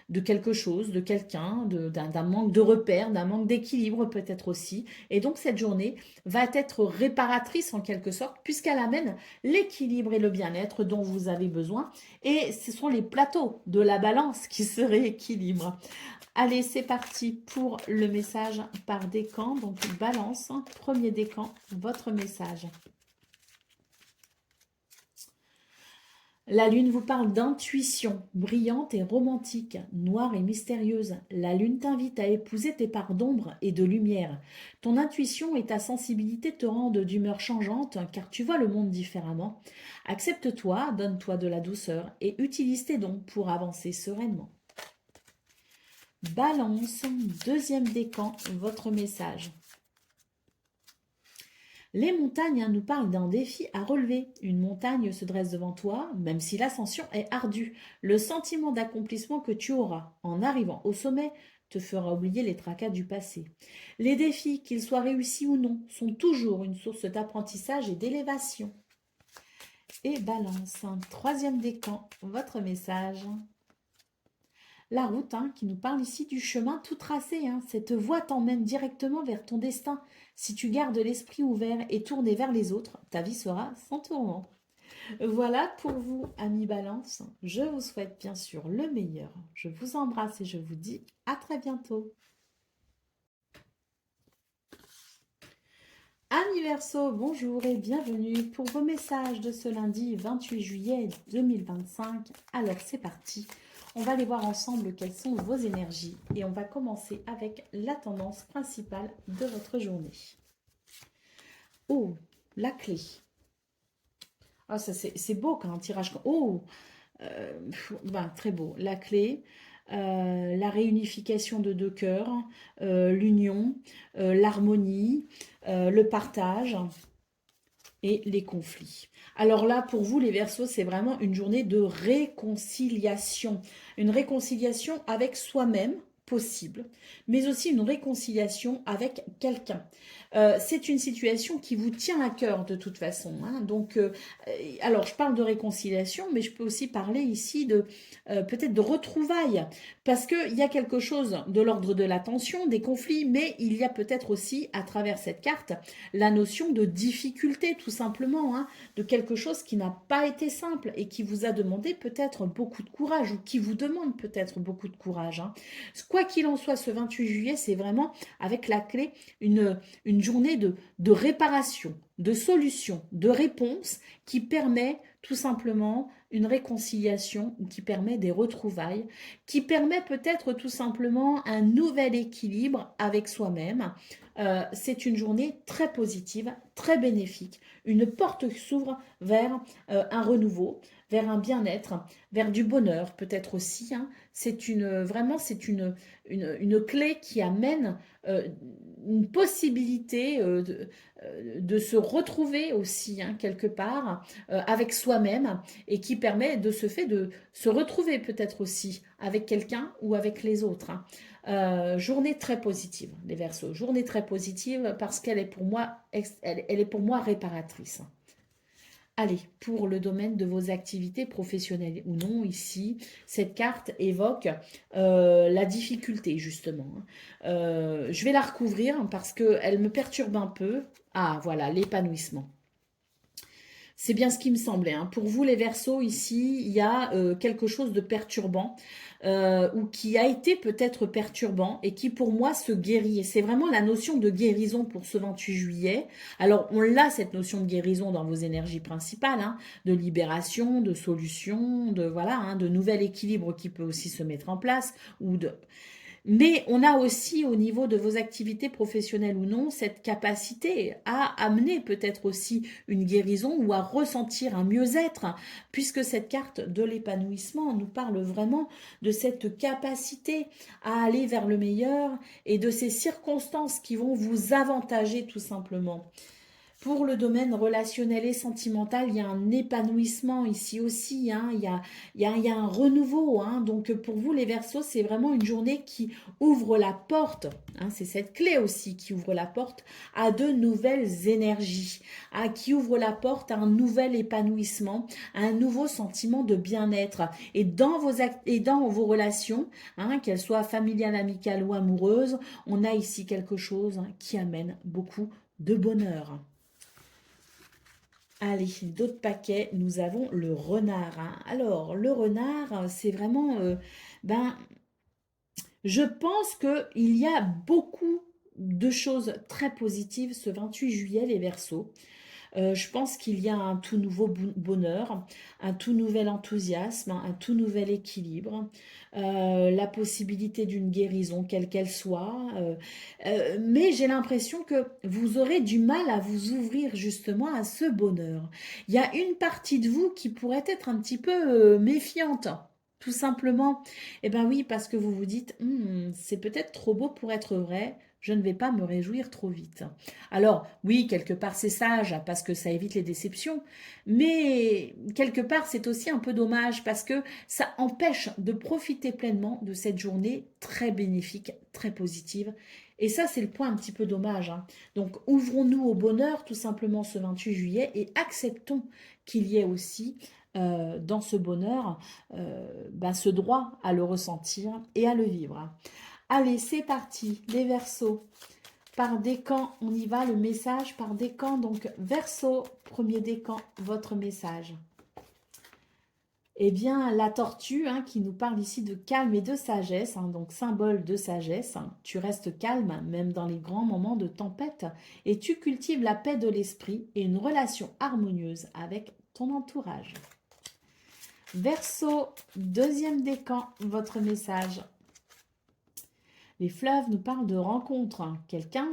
de quelque chose, de quelqu'un, d'un manque de repères, d'un manque d'équilibre peut-être aussi. Et donc cette journée va être réparatrice en quelque sorte, puisqu'elle amène l'équilibre et le bien-être dont vous avez besoin. Et ce sont les plateaux de la balance qui se rééquilibrent. Allez, c'est parti pour le message par décan. Donc, balance, premier décan, votre message. La lune vous parle d'intuition, brillante et romantique, noire et mystérieuse. La lune t'invite à épouser tes parts d'ombre et de lumière. Ton intuition et ta sensibilité te rendent d'humeur changeante car tu vois le monde différemment. Accepte-toi, donne-toi de la douceur et utilise tes dons pour avancer sereinement. Balance, deuxième décan, votre message. Les montagnes, hein, nous parlent d'un défi à relever. Une montagne se dresse devant toi, même si l'ascension est ardue. Le sentiment d'accomplissement que tu auras en arrivant au sommet te fera oublier les tracas du passé. Les défis, qu'ils soient réussis ou non, sont toujours une source d'apprentissage et d'élévation. Et balance, un troisième décan, votre message. La route, hein, qui nous parle ici du chemin tout tracé, hein. Cette voie t'emmène directement vers ton destin. Si tu gardes l'esprit ouvert et tourné vers les autres, ta vie sera sans tourment. Voilà pour vous, amis Balance. Je vous souhaite bien sûr le meilleur. Je vous embrasse et je vous dis à très bientôt. Amis Verseau, bonjour et bienvenue pour vos messages de ce lundi 28 juillet 2025. Alors c'est parti. On va aller voir ensemble quelles sont vos énergies et on va commencer avec la tendance principale de votre journée. Oh, la clé. Ah, ça c'est beau quand un tirage. Oh, très beau. La clé, la réunification de deux cœurs, l'union, l'harmonie, le partage et les conflits. Alors là, pour vous, les Verseaux, c'est vraiment une journée de réconciliation. Une réconciliation avec soi-même, possible, mais aussi une réconciliation avec quelqu'un. C'est une situation qui vous tient à cœur de toute façon, hein. Donc, alors je parle de réconciliation, mais je peux aussi parler ici de peut-être de retrouvailles, parce qu'il y a quelque chose de l'ordre de la tension, des conflits, mais il y a peut-être aussi à travers cette carte la notion de difficulté, tout simplement, hein, de quelque chose qui n'a pas été simple et qui vous a demandé peut-être beaucoup de courage, ou qui vous demande peut-être beaucoup de courage, hein. Quoi qu'il en soit, ce 28 juillet, c'est vraiment avec la clé une journée de réparation, de solution, de réponse qui permet tout simplement une réconciliation, qui permet des retrouvailles, qui permet peut-être tout simplement un nouvel équilibre avec soi-même. C'est une journée très positive, très bénéfique, une porte s'ouvre vers un renouveau, vers un bien-être, vers du bonheur peut-être aussi, hein. C'est vraiment, une clé qui amène une possibilité de se retrouver aussi, hein, quelque part, avec soi-même, et qui permet de ce fait de se retrouver peut-être aussi avec quelqu'un ou avec les autres, hein. Journée très positive, les Verseaux. Journée très positive parce qu'elle est pour moi, elle est pour moi réparatrice. Allez, pour le domaine de vos activités professionnelles ou non, ici, cette carte évoque la difficulté, justement, hein. Je vais la recouvrir parce qu'elle me perturbe un peu. Ah, voilà, l'épanouissement. C'est bien ce qui me semblait, hein. Pour vous, les Verseaux, ici, il y a quelque chose de perturbant ou qui a été peut-être perturbant et qui, pour moi, se guérit. Et c'est vraiment la notion de guérison pour ce 28 juillet. Alors, on l'a, cette notion de guérison dans vos énergies principales, hein, de libération, de solution, de, voilà, hein, de nouvel équilibre qui peut aussi se mettre en place ou de... Mais on a aussi, au niveau de vos activités professionnelles ou non, cette capacité à amener peut-être aussi une guérison ou à ressentir un mieux-être, puisque cette carte de l'épanouissement nous parle vraiment de cette capacité à aller vers le meilleur et de ces circonstances qui vont vous avantager tout simplement. Pour le domaine relationnel et sentimental, il y a un épanouissement ici aussi, hein. Il y a un renouveau, hein. Donc pour vous les Verseaux, c'est vraiment une journée qui ouvre la porte, hein. C'est cette clé aussi qui ouvre la porte à de nouvelles énergies, qui ouvre la porte à un nouvel épanouissement, à un nouveau sentiment de bien-être. Et dans vos relations, hein, qu'elles soient familiales, amicales ou amoureuses, on a ici quelque chose, hein, qui amène beaucoup de bonheur. Allez, d'autres paquets, nous avons le renard, hein. Alors, le renard, c'est vraiment, ben, je pense qu'il y a beaucoup de choses très positives ce 28 juillet, les Verseaux. Je pense qu'il y a un tout nouveau bonheur, un tout nouvel enthousiasme, un tout nouvel équilibre, la possibilité d'une guérison, quelle qu'elle soit. Mais j'ai l'impression que vous aurez du mal à vous ouvrir justement à ce bonheur. Il y a une partie de vous qui pourrait être un petit peu méfiante. Tout simplement, eh ben oui, parce que vous vous dites, c'est peut-être trop beau pour être vrai, je ne vais pas me réjouir trop vite. Alors, oui, quelque part c'est sage parce que ça évite les déceptions, mais quelque part c'est aussi un peu dommage parce que ça empêche de profiter pleinement de cette journée très bénéfique, très positive. Et ça, c'est le point un petit peu dommage, hein. Donc, ouvrons-nous au bonheur tout simplement ce 28 juillet et acceptons qu'il y ait aussi dans ce bonheur ce droit à le ressentir et à le vivre. Allez, c'est parti, les Verseaux. Par décan, on y va, le message par décan. Donc, Verseau, premier décan, votre message. Eh bien, la tortue, hein, qui nous parle ici de calme et de sagesse, hein, donc symbole de sagesse. Hein. Tu restes calme, même dans les grands moments de tempête, et tu cultives la paix de l'esprit et une relation harmonieuse avec ton entourage. Verseau, deuxième décan, votre message. Les fleuves nous parlent de rencontres. Quelqu'un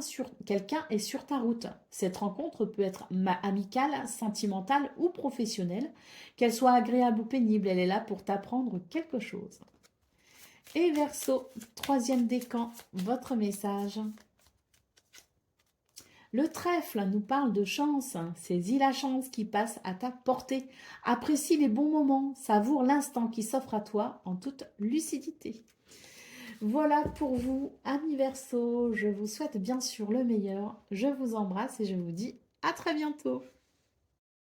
est sur ta route. Cette rencontre peut être amicale, sentimentale ou professionnelle. Qu'elle soit agréable ou pénible, elle est là pour t'apprendre quelque chose. Et Verseau, troisième décan, votre message. Le trèfle nous parle de chance. Saisis la chance qui passe à ta portée. Apprécie les bons moments. Savoure l'instant qui s'offre à toi en toute lucidité. Voilà pour vous, amis Verseaux. Je vous souhaite bien sûr le meilleur. Je vous embrasse et je vous dis à très bientôt.